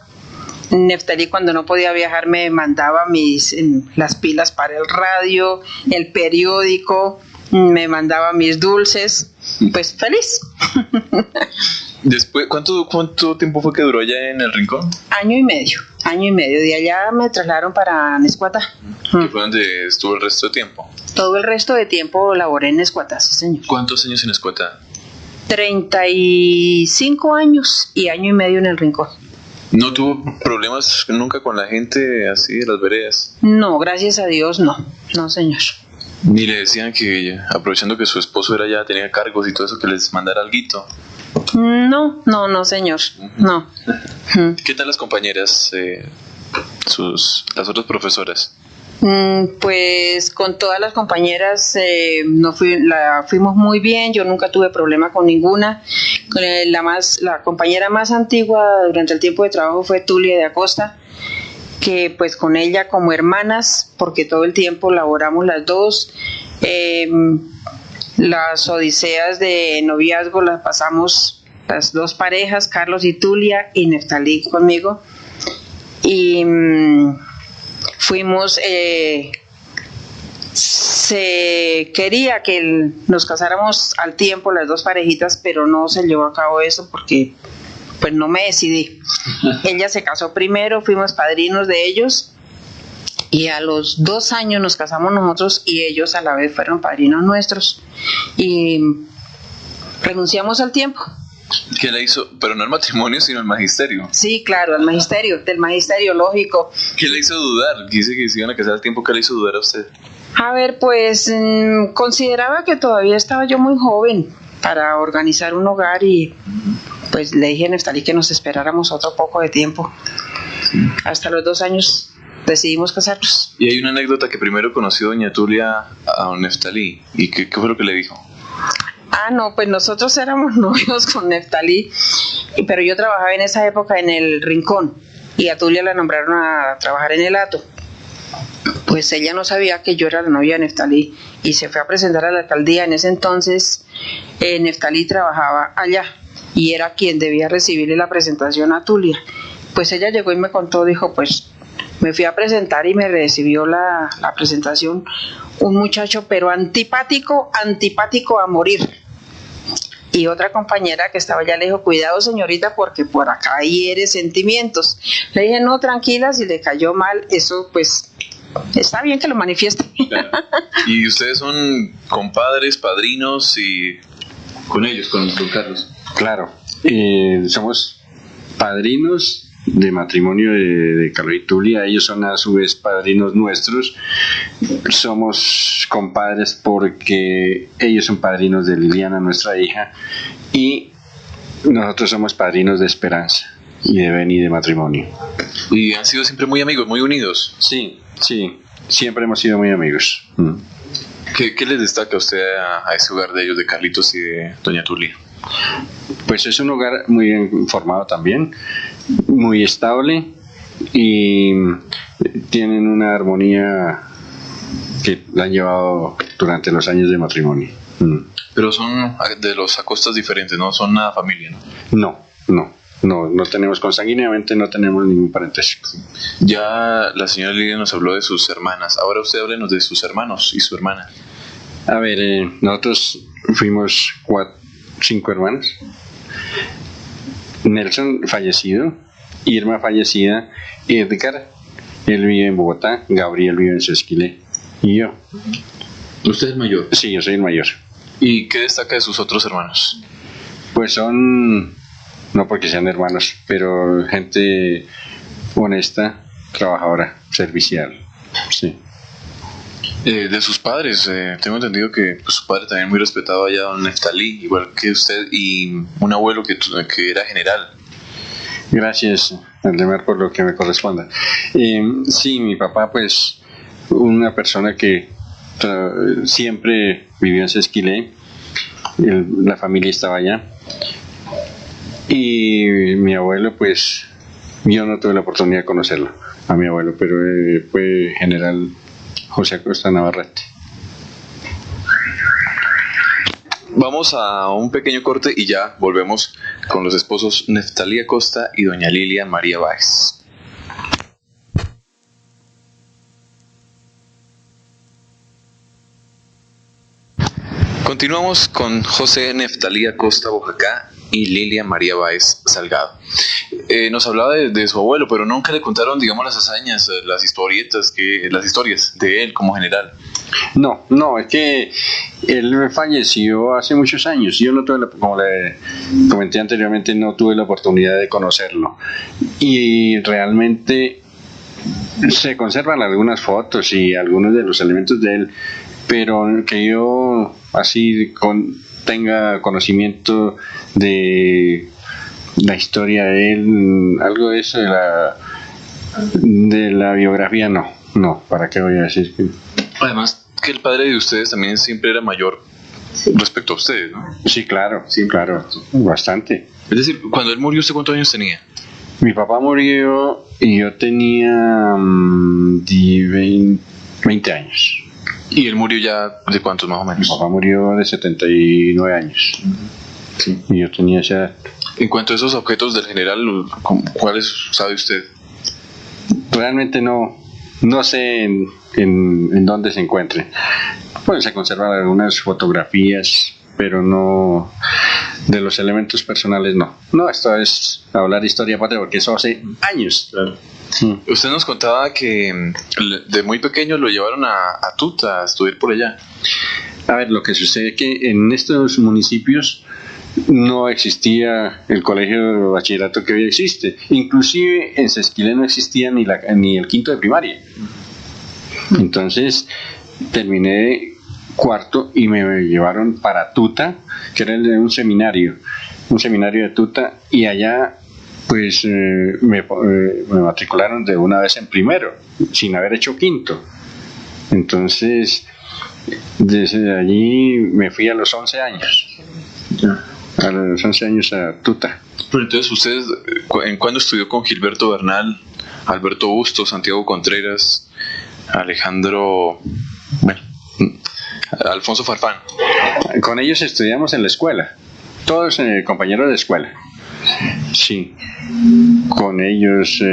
[SPEAKER 3] Neftalí cuando no podía viajar me mandaba las pilas para el radio, el periódico, me mandaba mis dulces, pues feliz.
[SPEAKER 1] Después, ¿cuánto tiempo fue que duró allá en el Rincón?
[SPEAKER 3] Año y medio. De allá me trasladaron para Nescuata.
[SPEAKER 1] ¿Que fue donde estuvo el resto de tiempo?
[SPEAKER 3] Todo el resto de tiempo laboré en Nescuata, sí señor.
[SPEAKER 1] ¿Cuántos años en Escueta?
[SPEAKER 3] 35 años y año y medio en el Rincón.
[SPEAKER 1] ¿No tuvo problemas nunca con la gente así de las veredas?
[SPEAKER 3] No, gracias a Dios no señor.
[SPEAKER 1] Ni le decían que aprovechando que su esposo era allá, tenía cargos y todo eso, que les mandara alguito.
[SPEAKER 3] No señor, no.
[SPEAKER 1] ¿Qué tal las compañeras, las otras profesoras?
[SPEAKER 3] Pues con todas las compañeras fuimos muy bien, yo nunca tuve problema con ninguna. La compañera más antigua durante el tiempo de trabajo fue Tulia de Acosta, que pues con ella como hermanas, porque todo el tiempo laboramos las dos, las odiseas de noviazgo las pasamos las dos parejas, Carlos y Tulia, y Neftalí conmigo, y fuimos, se quería que nos casáramos al tiempo las dos parejitas, pero no se llevó a cabo eso porque pues no me decidí. Ella se casó primero, fuimos padrinos de ellos y a los 2 años nos casamos nosotros y ellos a la vez fueron padrinos nuestros y renunciamos al tiempo.
[SPEAKER 1] ¿Qué le hizo? Pero no al matrimonio, sino al magisterio.
[SPEAKER 3] Sí, claro, al magisterio, del magisterio, lógico.
[SPEAKER 1] ¿Qué le hizo dudar? Dice que se iban a casar al tiempo. ¿Qué le hizo dudar a usted?
[SPEAKER 3] A ver, pues consideraba que todavía estaba yo muy joven para organizar un hogar y pues le dije a Neftalí que nos esperáramos otro poco de tiempo. Hasta los 2 años decidimos casarnos.
[SPEAKER 1] Y hay una anécdota que primero conoció doña Tulia a Neftalí. ¿Y qué fue lo que le dijo?
[SPEAKER 3] No, pues nosotros éramos novios con Neftalí, pero yo trabajaba en esa época en el Rincón y a Tulia la nombraron a trabajar en el Hato. Pues ella no sabía que yo era la novia de Neftalí y se fue a presentar a la alcaldía. En ese entonces Neftalí trabajaba allá y era quien debía recibirle la presentación a Tulia. Pues ella llegó y me contó, dijo, pues me fui a presentar y me recibió la presentación un muchacho pero antipático a morir. Y otra compañera que estaba allá le dijo, cuidado señorita porque por acá hiere sentimientos. Le dije, no, tranquila, si le cayó mal, eso pues está bien que lo manifieste.
[SPEAKER 1] Claro. ¿Y ustedes son compadres, padrinos y con ellos, con Carlos?
[SPEAKER 2] Claro, somos padrinos de matrimonio de Carlos y Tulia, ellos son a su vez padrinos nuestros, somos compadres porque ellos son padrinos de Liliana, nuestra hija, y nosotros somos padrinos de Esperanza y de Beni de matrimonio.
[SPEAKER 1] ¿Y han sido siempre muy amigos, muy unidos?
[SPEAKER 2] Sí, siempre hemos sido muy amigos.
[SPEAKER 1] ¿Qué les destaca a usted a ese hogar de ellos, de Carlitos y de doña Tulia?
[SPEAKER 2] Pues es un hogar muy bien formado también, muy estable, y tienen una armonía que la han llevado durante los años de matrimonio.
[SPEAKER 1] Pero son de los Acostas diferentes, ¿no? Son una familia, ¿no?
[SPEAKER 2] No tenemos, consanguíneamente no tenemos ningún parentesco.
[SPEAKER 1] Ya la señora Lilia nos habló de sus hermanas, ahora usted háblenos de sus hermanos y su hermana.
[SPEAKER 2] A ver, nosotros fuimos 5 hermanos. Nelson fallecido, Irma fallecida, Edgar, él vive en Bogotá, Gabriel vive en Sesquilé y yo.
[SPEAKER 1] ¿Usted es el mayor?
[SPEAKER 2] Sí, yo soy el mayor.
[SPEAKER 1] ¿Y qué destaca de sus otros hermanos?
[SPEAKER 2] Pues son, no porque sean hermanos, pero gente honesta, trabajadora, servicial. Sí.
[SPEAKER 1] De sus padres, tengo entendido que pues, su padre también muy respetado allá, don Neftalí, igual que usted, y un abuelo que era general.
[SPEAKER 2] Gracias, Aldemar, por lo que me corresponda. Sí, mi papá, pues, una persona que siempre vivió en Sesquilé, la familia estaba allá, y mi abuelo, pues, yo no tuve la oportunidad de conocerlo, a mi abuelo, pero fue general José Acosta Navarrete.
[SPEAKER 1] Vamos a un pequeño corte y ya volvemos con los esposos Neftalí Acosta y doña Lilia María Báez. Continuamos con José Neftalí Acosta Bojacá y Lilia María Báez Salgado. Nos hablaba de su abuelo, pero nunca le contaron, digamos, las hazañas, las historias de él como general.
[SPEAKER 2] No, es que él falleció hace muchos años. Yo no tuve, como le comenté anteriormente, no tuve la oportunidad de conocerlo. Y realmente se conservan algunas fotos y algunos de los elementos de él, pero que yo así tenga conocimiento de la historia de él, algo de eso de la biografía, no, ¿para qué voy a decir?
[SPEAKER 1] Además que el padre de ustedes también siempre era mayor respecto a ustedes, ¿no?
[SPEAKER 2] Sí, claro, bastante.
[SPEAKER 1] Es decir, cuando él murió, ¿usted cuántos años tenía?
[SPEAKER 2] Mi papá murió y yo tenía 20 años.
[SPEAKER 1] ¿Y él murió ya de cuántos más o menos?
[SPEAKER 2] Mi papá murió de 79 años. Sí. Y yo tenía esa edad.
[SPEAKER 1] En cuanto a esos objetos del general, ¿cuáles sabe usted?
[SPEAKER 2] Realmente no sé en dónde se encuentren. Pues se conservan algunas fotografías, pero no de los elementos personales, no. No, esto es hablar historia patria porque eso hace años.
[SPEAKER 1] Claro. Usted nos contaba que de muy pequeño lo llevaron a Tuta a estudiar por allá.
[SPEAKER 2] A ver, lo que sucede es que en estos municipios no existía el colegio de bachillerato que hoy existe. Inclusive en Sesquilé no existía ni el quinto de primaria. Entonces terminé cuarto y me llevaron para Tuta, que era un seminario de Tuta, y allá pues me matricularon de una vez en primero, sin haber hecho quinto. Entonces, desde allí me fui a los 11 años. A los 11 años a Tuta.
[SPEAKER 1] Pero entonces, ¿ustedes en cuándo estudió con Gilberto Bernal, Alberto Bustos, Santiago Contreras, Alfonso Farfán?
[SPEAKER 2] Con ellos estudiamos en la escuela, todos compañeros de escuela. Sí, con ellos,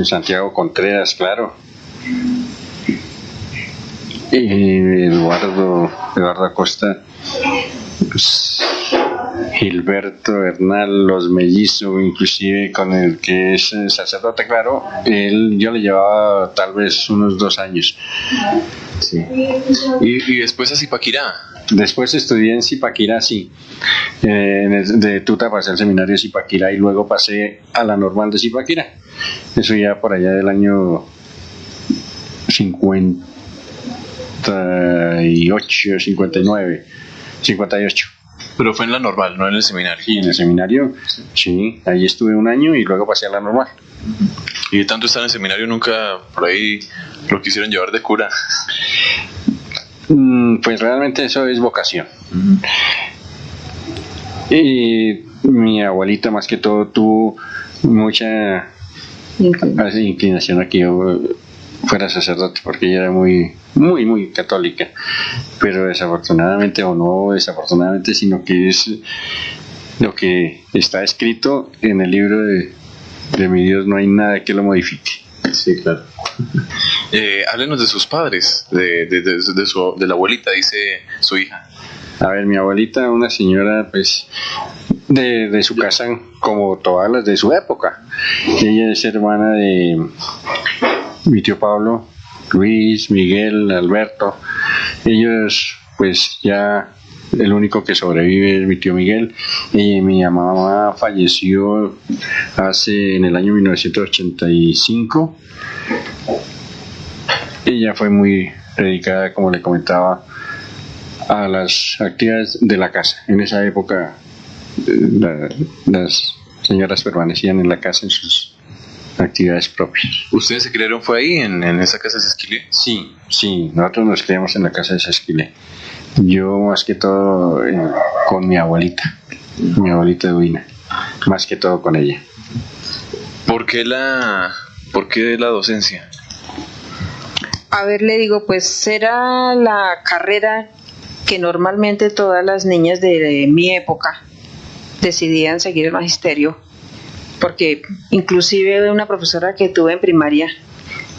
[SPEAKER 2] Santiago Contreras, claro. Eduardo Acosta, Gilberto Bernal, los mellizos, inclusive con el que es sacerdote, claro, yo le llevaba tal vez unos 2 años. Sí.
[SPEAKER 1] Y después a Zipaquirá.
[SPEAKER 2] Después estudié en Zipaquirá, sí. De Tuta pasé al seminario de Zipaquirá y luego pasé a la normal de Zipaquirá. Eso ya por allá del año 58, 59, 58.
[SPEAKER 1] Pero fue en la normal, no en el seminario.
[SPEAKER 2] Sí, en el seminario, sí. Ahí estuve 1 año y luego pasé a la normal.
[SPEAKER 1] ¿Y de tanto estar en el seminario nunca por ahí lo quisieron llevar de cura?
[SPEAKER 2] Pues realmente eso es vocación. Y mi abuelita más que todo tuvo mucha hace inclinación a que yo fuera sacerdote, porque ella era muy católica, pero desafortunadamente, o no desafortunadamente, sino que es lo que está escrito en el libro de mi Dios, no hay nada que lo modifique.
[SPEAKER 1] Sí, claro. Háblenos de sus padres, de la abuelita, dice su hija.
[SPEAKER 2] A ver, mi abuelita, una señora, pues, de su casa, como todas las de su época. Ella es hermana de mi tío Pablo, Luis, Miguel, Alberto. Ellos, pues, ya el único que sobrevive es mi tío Miguel. Y mi mamá falleció en el año 1985. Ella fue muy dedicada, como le comentaba, a las actividades de la casa. En esa época las señoras permanecían en la casa en sus actividades propias.
[SPEAKER 1] ¿Ustedes se criaron fue ahí, en esa casa de Sesquilé?
[SPEAKER 2] Sí, nosotros nos criamos en la casa de Sesquilé. Yo más que todo con mi abuelita Edwina, más que todo con ella.
[SPEAKER 1] ¿Por qué la docencia?
[SPEAKER 3] A ver, le digo, pues era la carrera que normalmente todas las niñas de mi época decidían seguir el magisterio, porque inclusive una profesora que tuve en primaria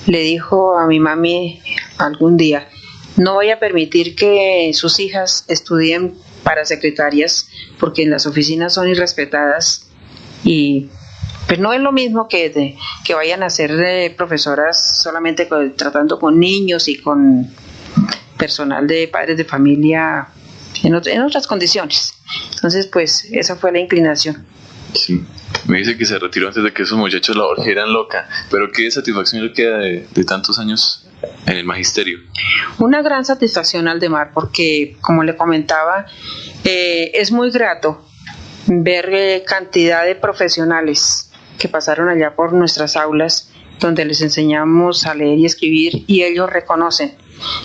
[SPEAKER 3] le dijo a mi mami algún día: no voy a permitir que sus hijas estudien para secretarias, porque en las oficinas son irrespetadas y pues no es lo mismo que vayan a ser profesoras solamente tratando con niños y con personal de padres de familia en otras condiciones. Entonces, pues esa fue la inclinación.
[SPEAKER 1] Sí. Me dice que se retiró antes de que esos muchachos la volvieran loca, pero ¿qué satisfacción le queda de tantos años en el magisterio?
[SPEAKER 3] Una gran satisfacción, Aldemar, porque como le comentaba, es muy grato ver cantidad de profesionales que pasaron allá por nuestras aulas, donde les enseñamos a leer y escribir, y ellos reconocen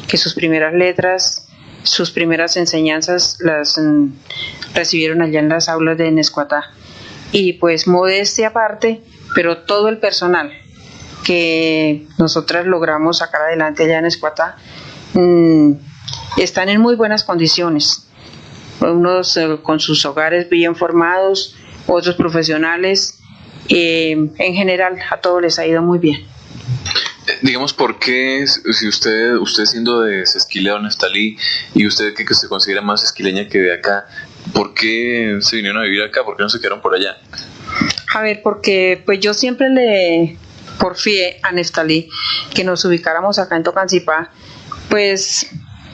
[SPEAKER 3] que sus primeras letras, sus primeras enseñanzas las recibieron allá en las aulas de Nescuatá. Y pues modestia aparte, pero todo el personal que nosotras logramos sacar adelante allá en Nescuatá están en muy buenas condiciones. Unos con sus hogares bien formados, otros profesionales. En general a todos les ha ido muy bien.
[SPEAKER 1] Digamos, ¿por qué, si usted siendo de Sesquilé o Neftalí, y usted que se considera más esquileña que de acá, ¿por qué se vinieron a vivir acá? ¿Por qué no se quedaron por allá?
[SPEAKER 3] A ver, porque pues yo siempre le porfié a Neftalí que nos ubicáramos acá en Tocancipá. Pues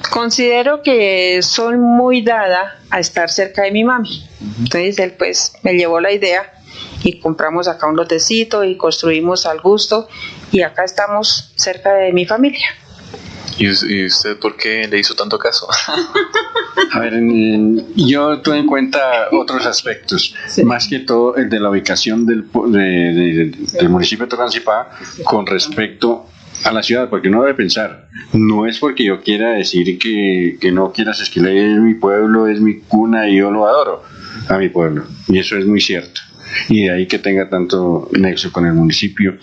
[SPEAKER 3] considero que soy muy dada a estar cerca de mi mami. Entonces él pues me llevó la idea y compramos acá un lotecito y construimos al gusto, y acá estamos cerca de mi familia.
[SPEAKER 1] ¿Y usted por qué le hizo tanto caso?
[SPEAKER 2] A ver, yo tuve en cuenta otros aspectos, sí. Más que todo el de la ubicación del municipio de Tocancipá con respecto a la ciudad, porque uno debe pensar, no es porque yo quiera decir que no quiera Sesquilé, es mi pueblo, es mi cuna y yo lo adoro a mi pueblo, y eso es muy cierto, y de ahí que tenga tanto nexo con el municipio,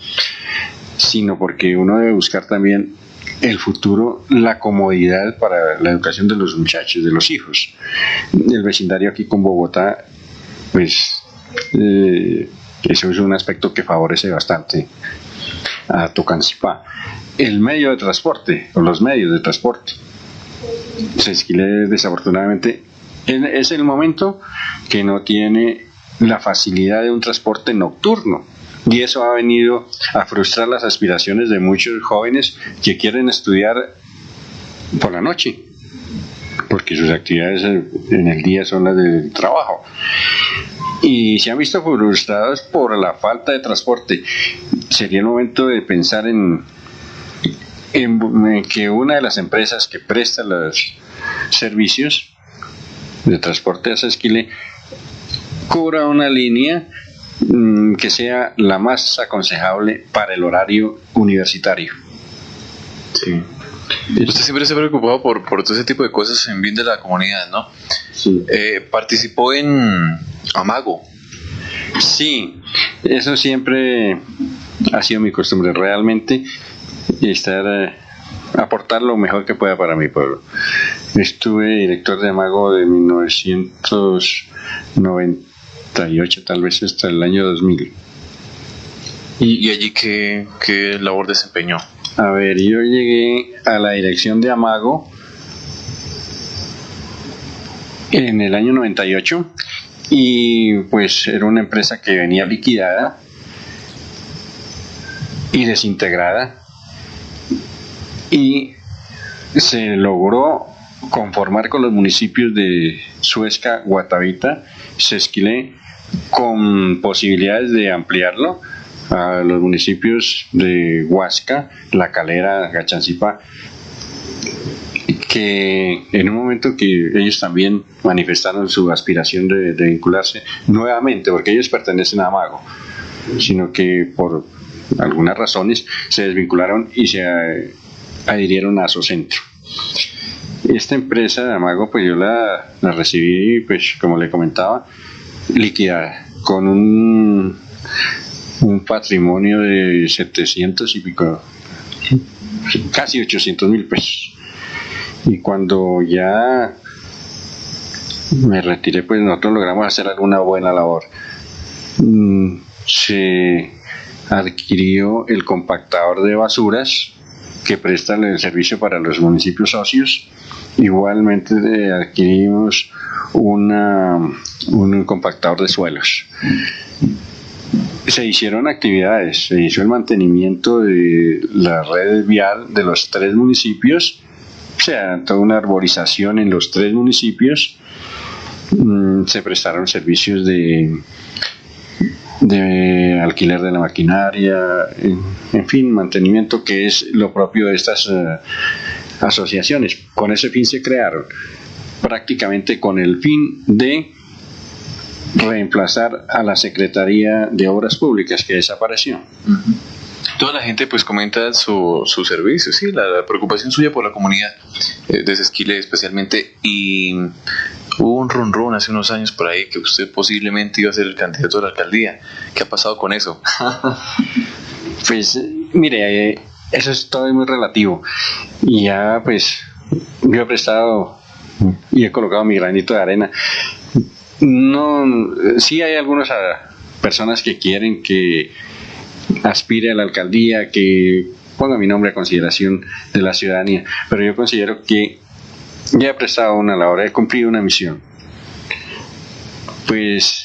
[SPEAKER 2] sino porque uno debe buscar también el futuro, la comodidad para la educación de los muchachos, de los hijos. El vecindario aquí con Bogotá, pues eso es un aspecto que favorece bastante a Tocancipá. El medio de transporte, o los medios de transporte, Sesquilé desafortunadamente es el momento que no tiene la facilidad de un transporte nocturno, y eso ha venido a frustrar las aspiraciones de muchos jóvenes que quieren estudiar por la noche, porque sus actividades en el día son las del trabajo, y se han visto frustrados por la falta de transporte. Sería el momento de pensar en que una de las empresas que presta los servicios de transporte a Sesquilé cubra una línea que sea la más aconsejable para el horario universitario.
[SPEAKER 1] Sí. Usted siempre se ha preocupado por todo ese tipo de cosas en bien de la comunidad, ¿no?
[SPEAKER 2] Sí.
[SPEAKER 1] Participó en Amago.
[SPEAKER 2] Sí, eso siempre ha sido mi costumbre realmente aportar lo mejor que pueda para mi pueblo. Estuve director de Amago de 1998 tal vez hasta el año 2000.
[SPEAKER 1] ¿Y allí qué labor desempeñó?
[SPEAKER 2] A ver, yo llegué a la dirección de Amago en el año 98 y pues era una empresa que venía liquidada y desintegrada, y se logró conformar con los municipios de Suezca, Guatavita, Sesquilé, con posibilidades de ampliarlo a los municipios de Huasca, La Calera, Gachancipa, que en un momento que ellos también manifestaron su aspiración de vincularse nuevamente, porque ellos pertenecen a Amago, sino que por algunas razones se desvincularon y se adhirieron a Socentro. Esta empresa de Amago, pues yo la recibí, pues como le comentaba, liquidada, con un patrimonio de 700 y pico, casi 800.000 pesos. Y cuando ya me retiré, pues nosotros logramos hacer alguna buena labor. Se adquirió el compactador de basuras que presta el servicio para los municipios socios. Igualmente adquirimos un compactador de suelos. Se hicieron actividades, se hizo el mantenimiento de la red vial de los 3 municipios, o sea, toda una arborización en los 3 municipios. Se prestaron servicios de alquiler de la maquinaria, en fin, mantenimiento, que es lo propio de estas asociaciones. Con ese fin se crearon, prácticamente con el fin de reemplazar a la Secretaría de Obras Públicas, que desapareció.
[SPEAKER 1] Toda la gente pues comenta su servicio, sí, la preocupación suya por la comunidad de Sesquilé especialmente, y hubo un run hace unos años por ahí que usted posiblemente iba a ser el candidato a la alcaldía. ¿Qué ha pasado con eso?
[SPEAKER 2] Pues mire, eso es todo muy relativo, y ya pues yo he prestado y he colocado mi granito de arena. No, sí hay algunas personas que quieren que aspire a la alcaldía, que ponga mi nombre a consideración de la ciudadanía, pero yo considero que ya he prestado una labor, he cumplido una misión. Pues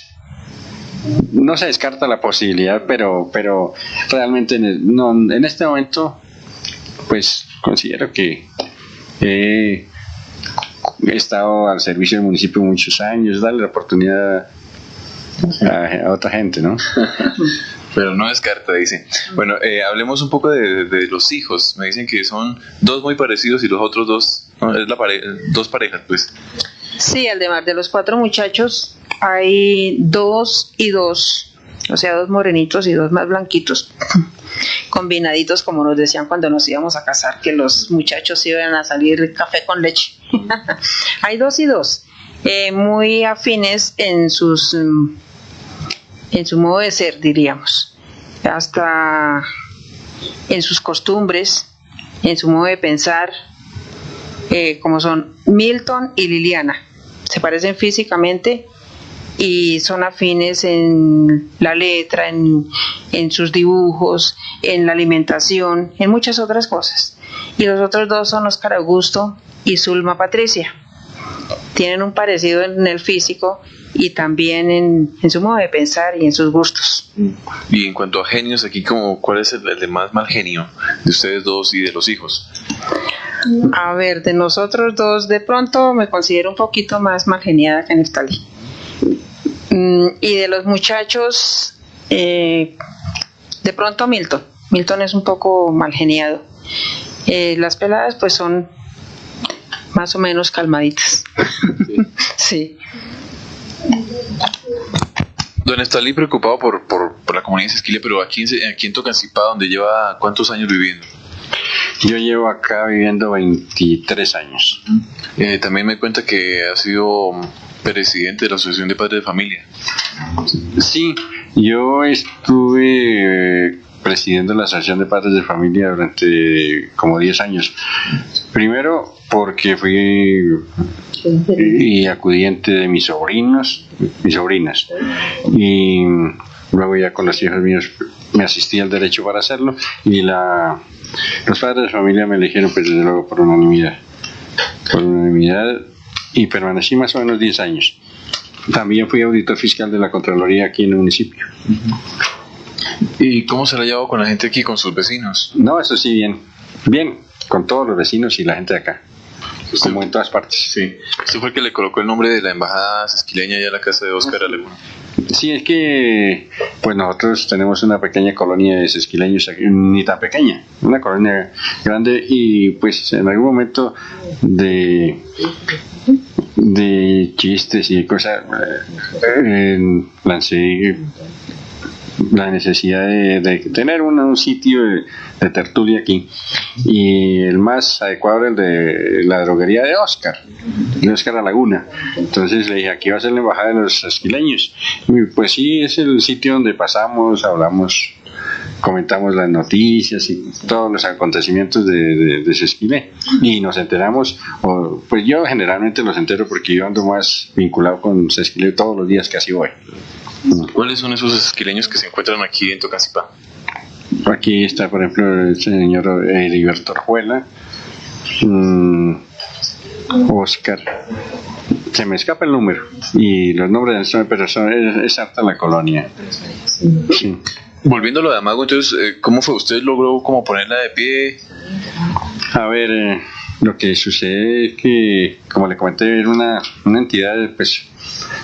[SPEAKER 2] no se descarta la posibilidad, pero realmente en este momento pues considero que he estado al servicio del municipio muchos años, darle la oportunidad a otra gente, ¿no?
[SPEAKER 1] Pero no descarta, dice. Bueno, hablemos un poco de los hijos. Me dicen que son 2 muy parecidos y los otros 2, ¿no? Es 2 parejas, pues.
[SPEAKER 3] Sí, Aldemar, de los 4 muchachos hay 2 y 2, o sea, 2 morenitos y 2 más blanquitos, combinaditos, como nos decían cuando nos íbamos a casar, que los muchachos iban a salir café con leche. Hay 2 y 2, muy afines en su modo de ser, diríamos, hasta en sus costumbres, en su modo de pensar, como son Milton y Liliana. Se parecen físicamente y son afines en la letra, en sus dibujos, en la alimentación, en muchas otras cosas. Y los otros 2 son Óscar Augusto y Zulma Patricia. Tienen un parecido en el físico y también en su modo de pensar y en sus gustos.
[SPEAKER 1] Y en cuanto a genios, aquí ¿cuál es el de más mal genio de ustedes 2 y de los hijos?
[SPEAKER 3] A ver, de nosotros 2 de pronto me considero un poquito más mal geniada que Neftalí. Y de los muchachos, de pronto Milton es un poco mal geniado. Las peladas pues son más o menos calmaditas. Sí.
[SPEAKER 1] Don Estalí, preocupado por la comunidad de Sesquilé, pero aquí en Tocancipá, donde lleva ¿cuántos años viviendo?
[SPEAKER 2] Yo llevo acá viviendo 23 años.
[SPEAKER 1] También me cuenta que ha sido presidente de la Asociación de Padres de Familia.
[SPEAKER 2] Sí, yo estuve presidiendo la Asociación de Padres de Familia durante como 10 años. Primero porque fui y acudiente de mis sobrinas, y luego ya con los hijos míos me asistí al derecho para hacerlo, y los padres de familia me eligieron pues desde luego por unanimidad, y permanecí más o menos 10 años. También fui auditor fiscal de la Contraloría aquí en el municipio.
[SPEAKER 1] ¿Y cómo se la ha llevado con la gente aquí, con sus vecinos?
[SPEAKER 2] No, eso sí, bien, con todos los vecinos y la gente de acá, como en todas partes.
[SPEAKER 1] Sí. ¿Usted fue el que le colocó el nombre de la embajada sesquileña allá a la casa de Óscar Alemán?
[SPEAKER 2] Sí, es que pues nosotros tenemos una pequeña colonia de sesquileños, ni tan pequeña, una colonia grande, y pues en algún momento de chistes y cosas lancé la necesidad de tener un sitio de tertulia aquí, y el más adecuado era el de la droguería de Óscar a Laguna. Entonces le dije, aquí va a ser la embajada de los esquileños, y pues sí, es el sitio donde pasamos, hablamos, comentamos las noticias y todos los acontecimientos de Sesquilé, y nos enteramos, pues yo generalmente los entero porque yo ando más vinculado con Sesquilé todos los días que así voy.
[SPEAKER 1] ¿Cuáles son esos esquileños que se encuentran aquí en Tocancipá?
[SPEAKER 2] Aquí está, por ejemplo, el señor Heriberto Orjuela, Óscar, se me escapa el número y los nombres, pero es harta la colonia. Sí.
[SPEAKER 1] Volviendo a lo de Amago, entonces, ¿cómo fue? ¿Usted logró como ponerla de pie?
[SPEAKER 2] A ver, lo que sucede es que, como le comenté, era una entidad pues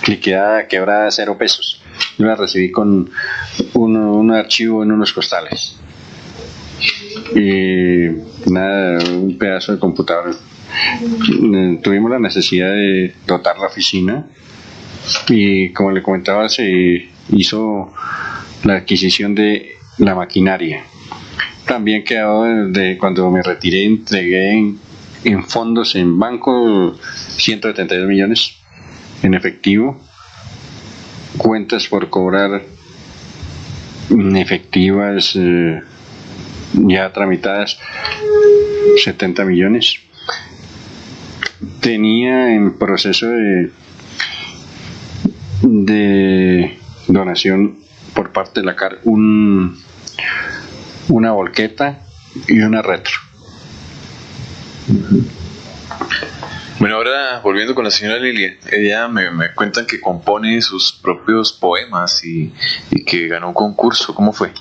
[SPEAKER 2] liquidada, quebrada, 0 pesos. Yo la recibí con un archivo en unos costales y un pedazo de computador. Tuvimos la necesidad de dotar la oficina, y como le comentaba, se hizo la adquisición de la maquinaria. También quedó de cuando me retiré, entregué en fondos en banco 172 millones en efectivo, cuentas por cobrar efectivas ya tramitadas 70 millones. Tenía en proceso de donación por parte de la CAR una volqueta y una retro.
[SPEAKER 1] Bueno, ahora volviendo con la señora Lilia, ella me cuentan que compone sus propios poemas y que ganó un concurso. ¿Cómo fue?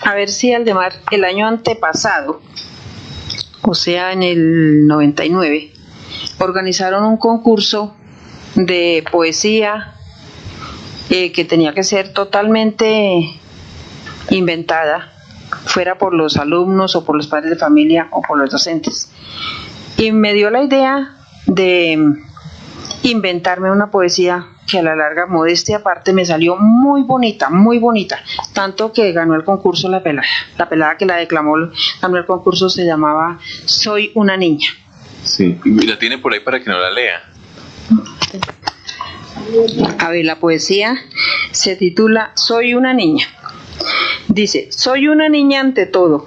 [SPEAKER 3] A ver si Aldemar, el año antepasado, o sea en el 99, organizaron un concurso de poesía que tenía que ser totalmente inventada, fuera por los alumnos o por los padres de familia o por los docentes. Y me dio la idea de inventarme una poesía que a la larga, modestia aparte, me salió muy bonita, tanto que ganó el concurso la pelada que la declamó, ganó el concurso, se llamaba Soy una niña.
[SPEAKER 1] Sí, y la tiene por ahí para que no la lea.
[SPEAKER 3] A ver, la poesía se titula Soy una niña. Dice, soy una niña ante todo,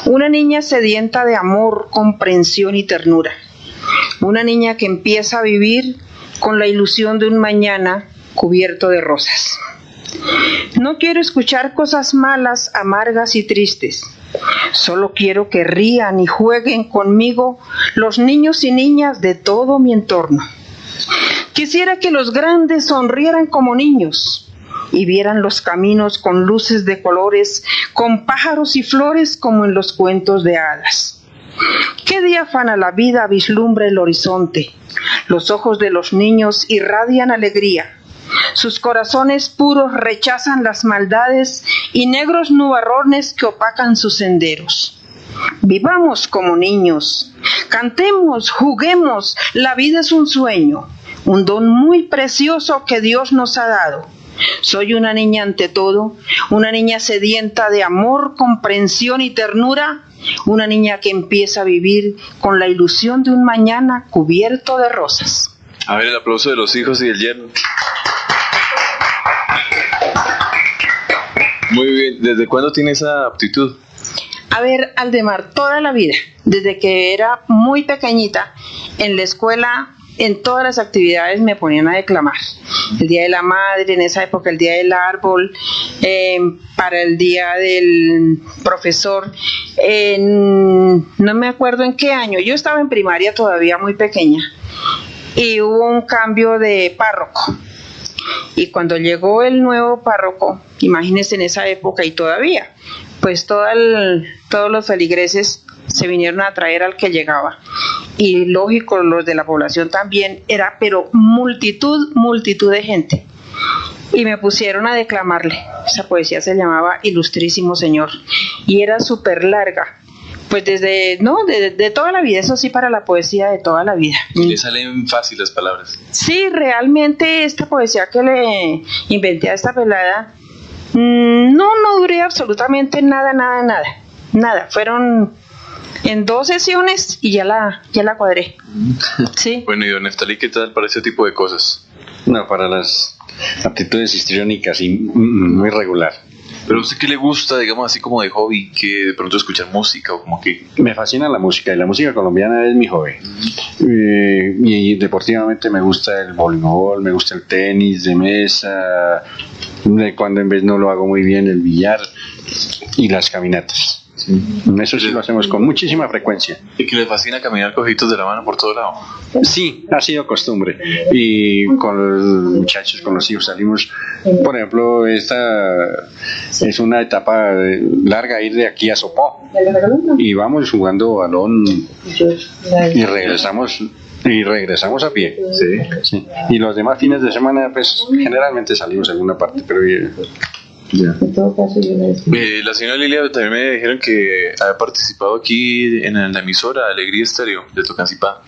[SPEAKER 3] una niña sedienta de amor, comprensión y ternura, una niña que empieza a vivir con la ilusión de un mañana cubierto de rosas. No quiero escuchar cosas malas, amargas y tristes, solo quiero que rían y jueguen conmigo los niños y niñas de todo mi entorno. Quisiera que los grandes sonrieran como niños y vieran los caminos con luces de colores, con pájaros y flores como en los cuentos de hadas. Qué diáfana la vida vislumbra el horizonte. Los ojos de los niños irradian alegría. Sus corazones puros rechazan las maldades y negros nubarrones que opacan sus senderos. Vivamos como niños, cantemos, juguemos, la vida es un sueño, un don muy precioso que Dios nos ha dado. Soy una niña ante todo, una niña sedienta de amor, comprensión y ternura, una niña que empieza a vivir con la ilusión de un mañana cubierto de rosas.
[SPEAKER 1] A ver, el aplauso de los hijos y el yerno. Muy bien, ¿desde cuándo tiene esa aptitud?
[SPEAKER 3] A ver, Aldemar, toda la vida, desde que era muy pequeñita, en la escuela, en todas las actividades me ponían a declamar. El Día de la Madre, en esa época el Día del Árbol, para el Día del Profesor, no me acuerdo en qué año, yo estaba en primaria todavía muy pequeña, y hubo un cambio de párroco. Y cuando llegó el nuevo párroco, imagínense en esa época y todavía, pues todos los feligreses se vinieron a traer al que llegaba. Y lógico, los de la población también, era pero multitud de gente. Y me pusieron a declamarle. Esa poesía se llamaba Ilustrísimo Señor. Y era súper larga. Pues de toda la vida, eso sí, para la poesía de toda la vida.
[SPEAKER 1] Y le salen fácil las palabras.
[SPEAKER 3] Sí, realmente esta poesía que le inventé a esta pelada, no duré absolutamente nada. Fueron en 2 sesiones y ya la cuadré. Sí.
[SPEAKER 1] Bueno, y don Neftalí, ¿qué tal para ese tipo de cosas?
[SPEAKER 2] No, para las aptitudes histriónicas y muy regular.
[SPEAKER 1] ¿Pero a usted qué le gusta, digamos así como de hobby, que de pronto escuchar música o como que...?
[SPEAKER 2] Me fascina la música y la música colombiana es mi hobby. Y deportivamente me gusta el voleibol, me gusta el tenis de mesa, cuando en vez no lo hago muy bien, el billar y las caminatas. Eso sí lo hacemos con muchísima frecuencia.
[SPEAKER 1] ¿Y que le fascina caminar cogiditos de la mano por todo lado?
[SPEAKER 2] Sí, ha sido costumbre. Y con los muchachos, con los hijos salimos, por ejemplo, esta es una etapa larga, ir de aquí a Sopó. Y vamos jugando balón y regresamos a pie. Sí. Y los demás fines de semana, pues generalmente salimos a alguna parte, pero ya.
[SPEAKER 3] En todo caso, yo le decía.
[SPEAKER 1] La señora Lilia también me dijeron que había participado aquí en la emisora Alegría Estéreo de Tocancipá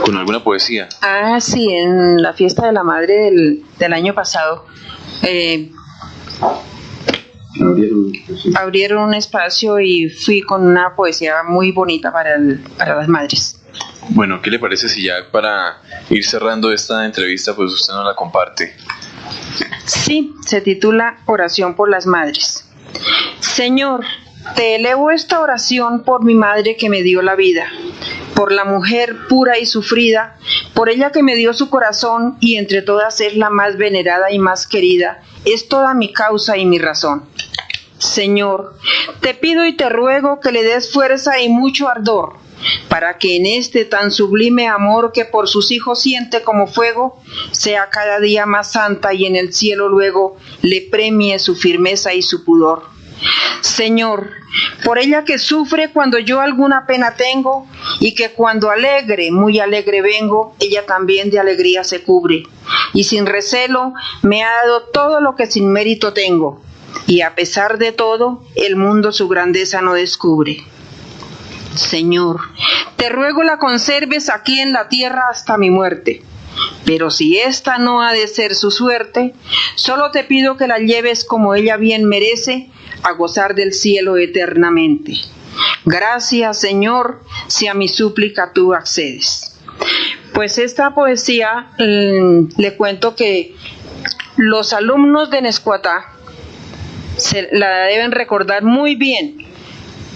[SPEAKER 1] con alguna poesía.
[SPEAKER 3] Ah, sí, en la fiesta de la madre del año pasado. Abrieron un espacio y fui con una poesía muy bonita para las madres.
[SPEAKER 1] Bueno, ¿qué le parece si ya para ir cerrando esta entrevista, pues usted nos la comparte?
[SPEAKER 3] Sí, se titula Oración por las Madres. Señor, te elevo esta oración por mi madre que me dio la vida, por la mujer pura y sufrida, por ella que me dio su corazón y entre todas es la más venerada y más querida, es toda mi causa y mi razón. Señor, te pido y te ruego que le des fuerza y mucho ardor, para que en este tan sublime amor que por sus hijos siente como fuego, sea cada día más santa y en el cielo luego le premie su firmeza y su pudor. Señor, por ella que sufre cuando yo alguna pena tengo, y que cuando alegre, muy alegre vengo, ella también de alegría se cubre, y sin recelo me ha dado todo lo que sin mérito tengo, y a pesar de todo, el mundo su grandeza no descubre. Señor, te ruego la conserves aquí en la tierra hasta mi muerte, pero si esta no ha de ser su suerte, solo te pido que la lleves como ella bien merece, a gozar del cielo eternamente. Gracias, Señor, si a mi súplica tú accedes. Pues esta poesía, le cuento que los alumnos de Nescuatá la deben recordar muy bien,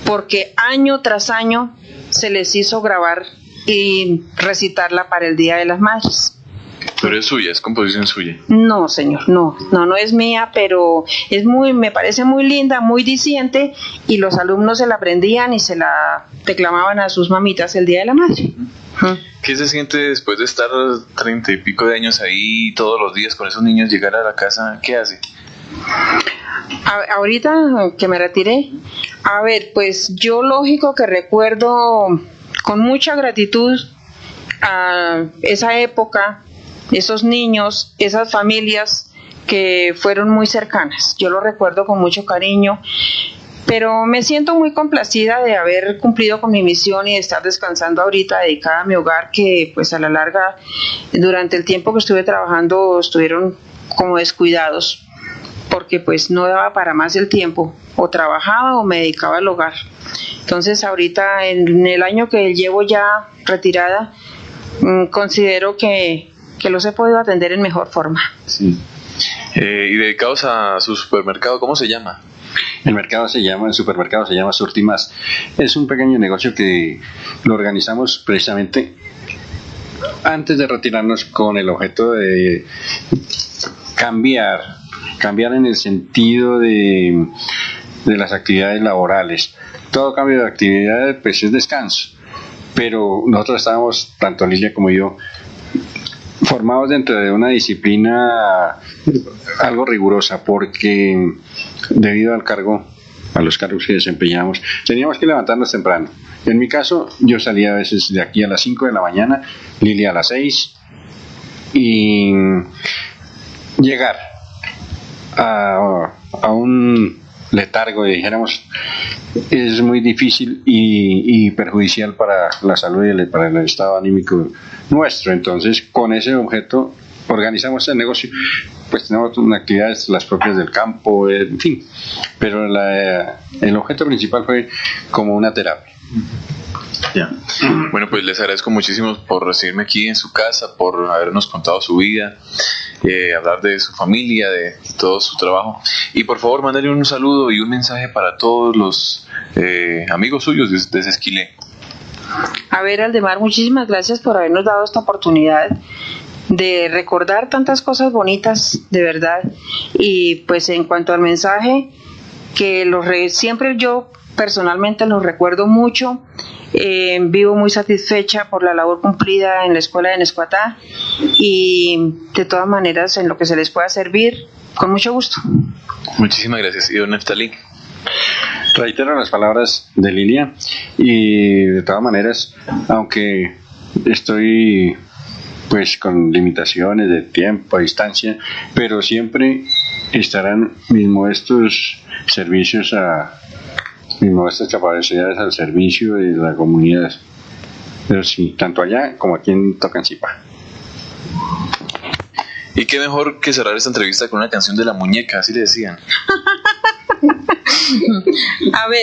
[SPEAKER 3] porque año tras año se les hizo grabar y recitarla para el Día de las Madres.
[SPEAKER 1] Pero es suya, es composición suya.
[SPEAKER 3] No, señor, no es mía, pero me parece muy linda, muy diciente, y los alumnos se la aprendían y se la declamaban a sus mamitas el Día de la Madre.
[SPEAKER 1] ¿Qué se siente después de estar 30 y pico de años ahí todos los días con esos niños, llegar a la casa? ¿Qué hace?
[SPEAKER 3] Ahorita que me retiré, a ver, pues yo lógico que recuerdo con mucha gratitud a esa época, esos niños, esas familias que fueron muy cercanas. Yo lo recuerdo con mucho cariño, pero me siento muy complacida de haber cumplido con mi misión y de estar descansando ahorita, dedicada a mi hogar, que pues a la larga, durante el tiempo que estuve trabajando, estuvieron como descuidados, porque pues no daba para más el tiempo, o trabajaba o me dedicaba al hogar. Entonces ahorita, en el año que llevo ya retirada, considero que los he podido atender en mejor forma.
[SPEAKER 2] Sí.
[SPEAKER 1] Y dedicados a su supermercado, ¿cómo se llama?
[SPEAKER 2] El supermercado se llama Surtimas. Es un pequeño negocio que lo organizamos precisamente antes de retirarnos con el objeto de cambiar en el sentido de las actividades laborales. Todo cambio de actividad pues es descanso, pero nosotros estábamos, tanto Lilia como yo, formados dentro de una disciplina algo rigurosa, porque debido a los cargos que desempeñamos, teníamos que levantarnos temprano. En mi caso, yo salía a veces de aquí a las 5 de la mañana, Lilia a las 6, y llegar a un letargo, dijéramos, es muy difícil y perjudicial para la salud y para el estado anímico nuestro. Entonces, con ese objeto organizamos el negocio. Pues tenemos actividades las propias del campo, en fin, pero el objeto principal fue como una terapia.
[SPEAKER 1] Ya. Bueno, pues les agradezco muchísimo por recibirme aquí en su casa, por habernos contado su vida, hablar de su familia, de todo su trabajo. Y por favor, mandarle un saludo y un mensaje para todos los amigos suyos de Sesquilé.
[SPEAKER 3] A ver, Aldemar, muchísimas gracias por habernos dado esta oportunidad de recordar tantas cosas bonitas, de verdad. Y pues en cuanto al mensaje, que siempre yo personalmente los recuerdo mucho. Vivo muy satisfecha por la labor cumplida en la escuela de Nescuatá, y de todas maneras en lo que se les pueda servir, con mucho gusto.
[SPEAKER 1] Muchísimas gracias. Y don Neftalí.
[SPEAKER 2] Reitero las palabras de Lilia, y de todas maneras, aunque estoy pues con limitaciones de tiempo, a distancia, pero siempre estarán mis modestos servicios mis modestas capacidades al servicio de la comunidad. Pero sí, tanto allá como aquí en Tocancipá.
[SPEAKER 1] Y qué mejor que cerrar esta entrevista con una canción de La Muñeca, así le decían.
[SPEAKER 3] A ver.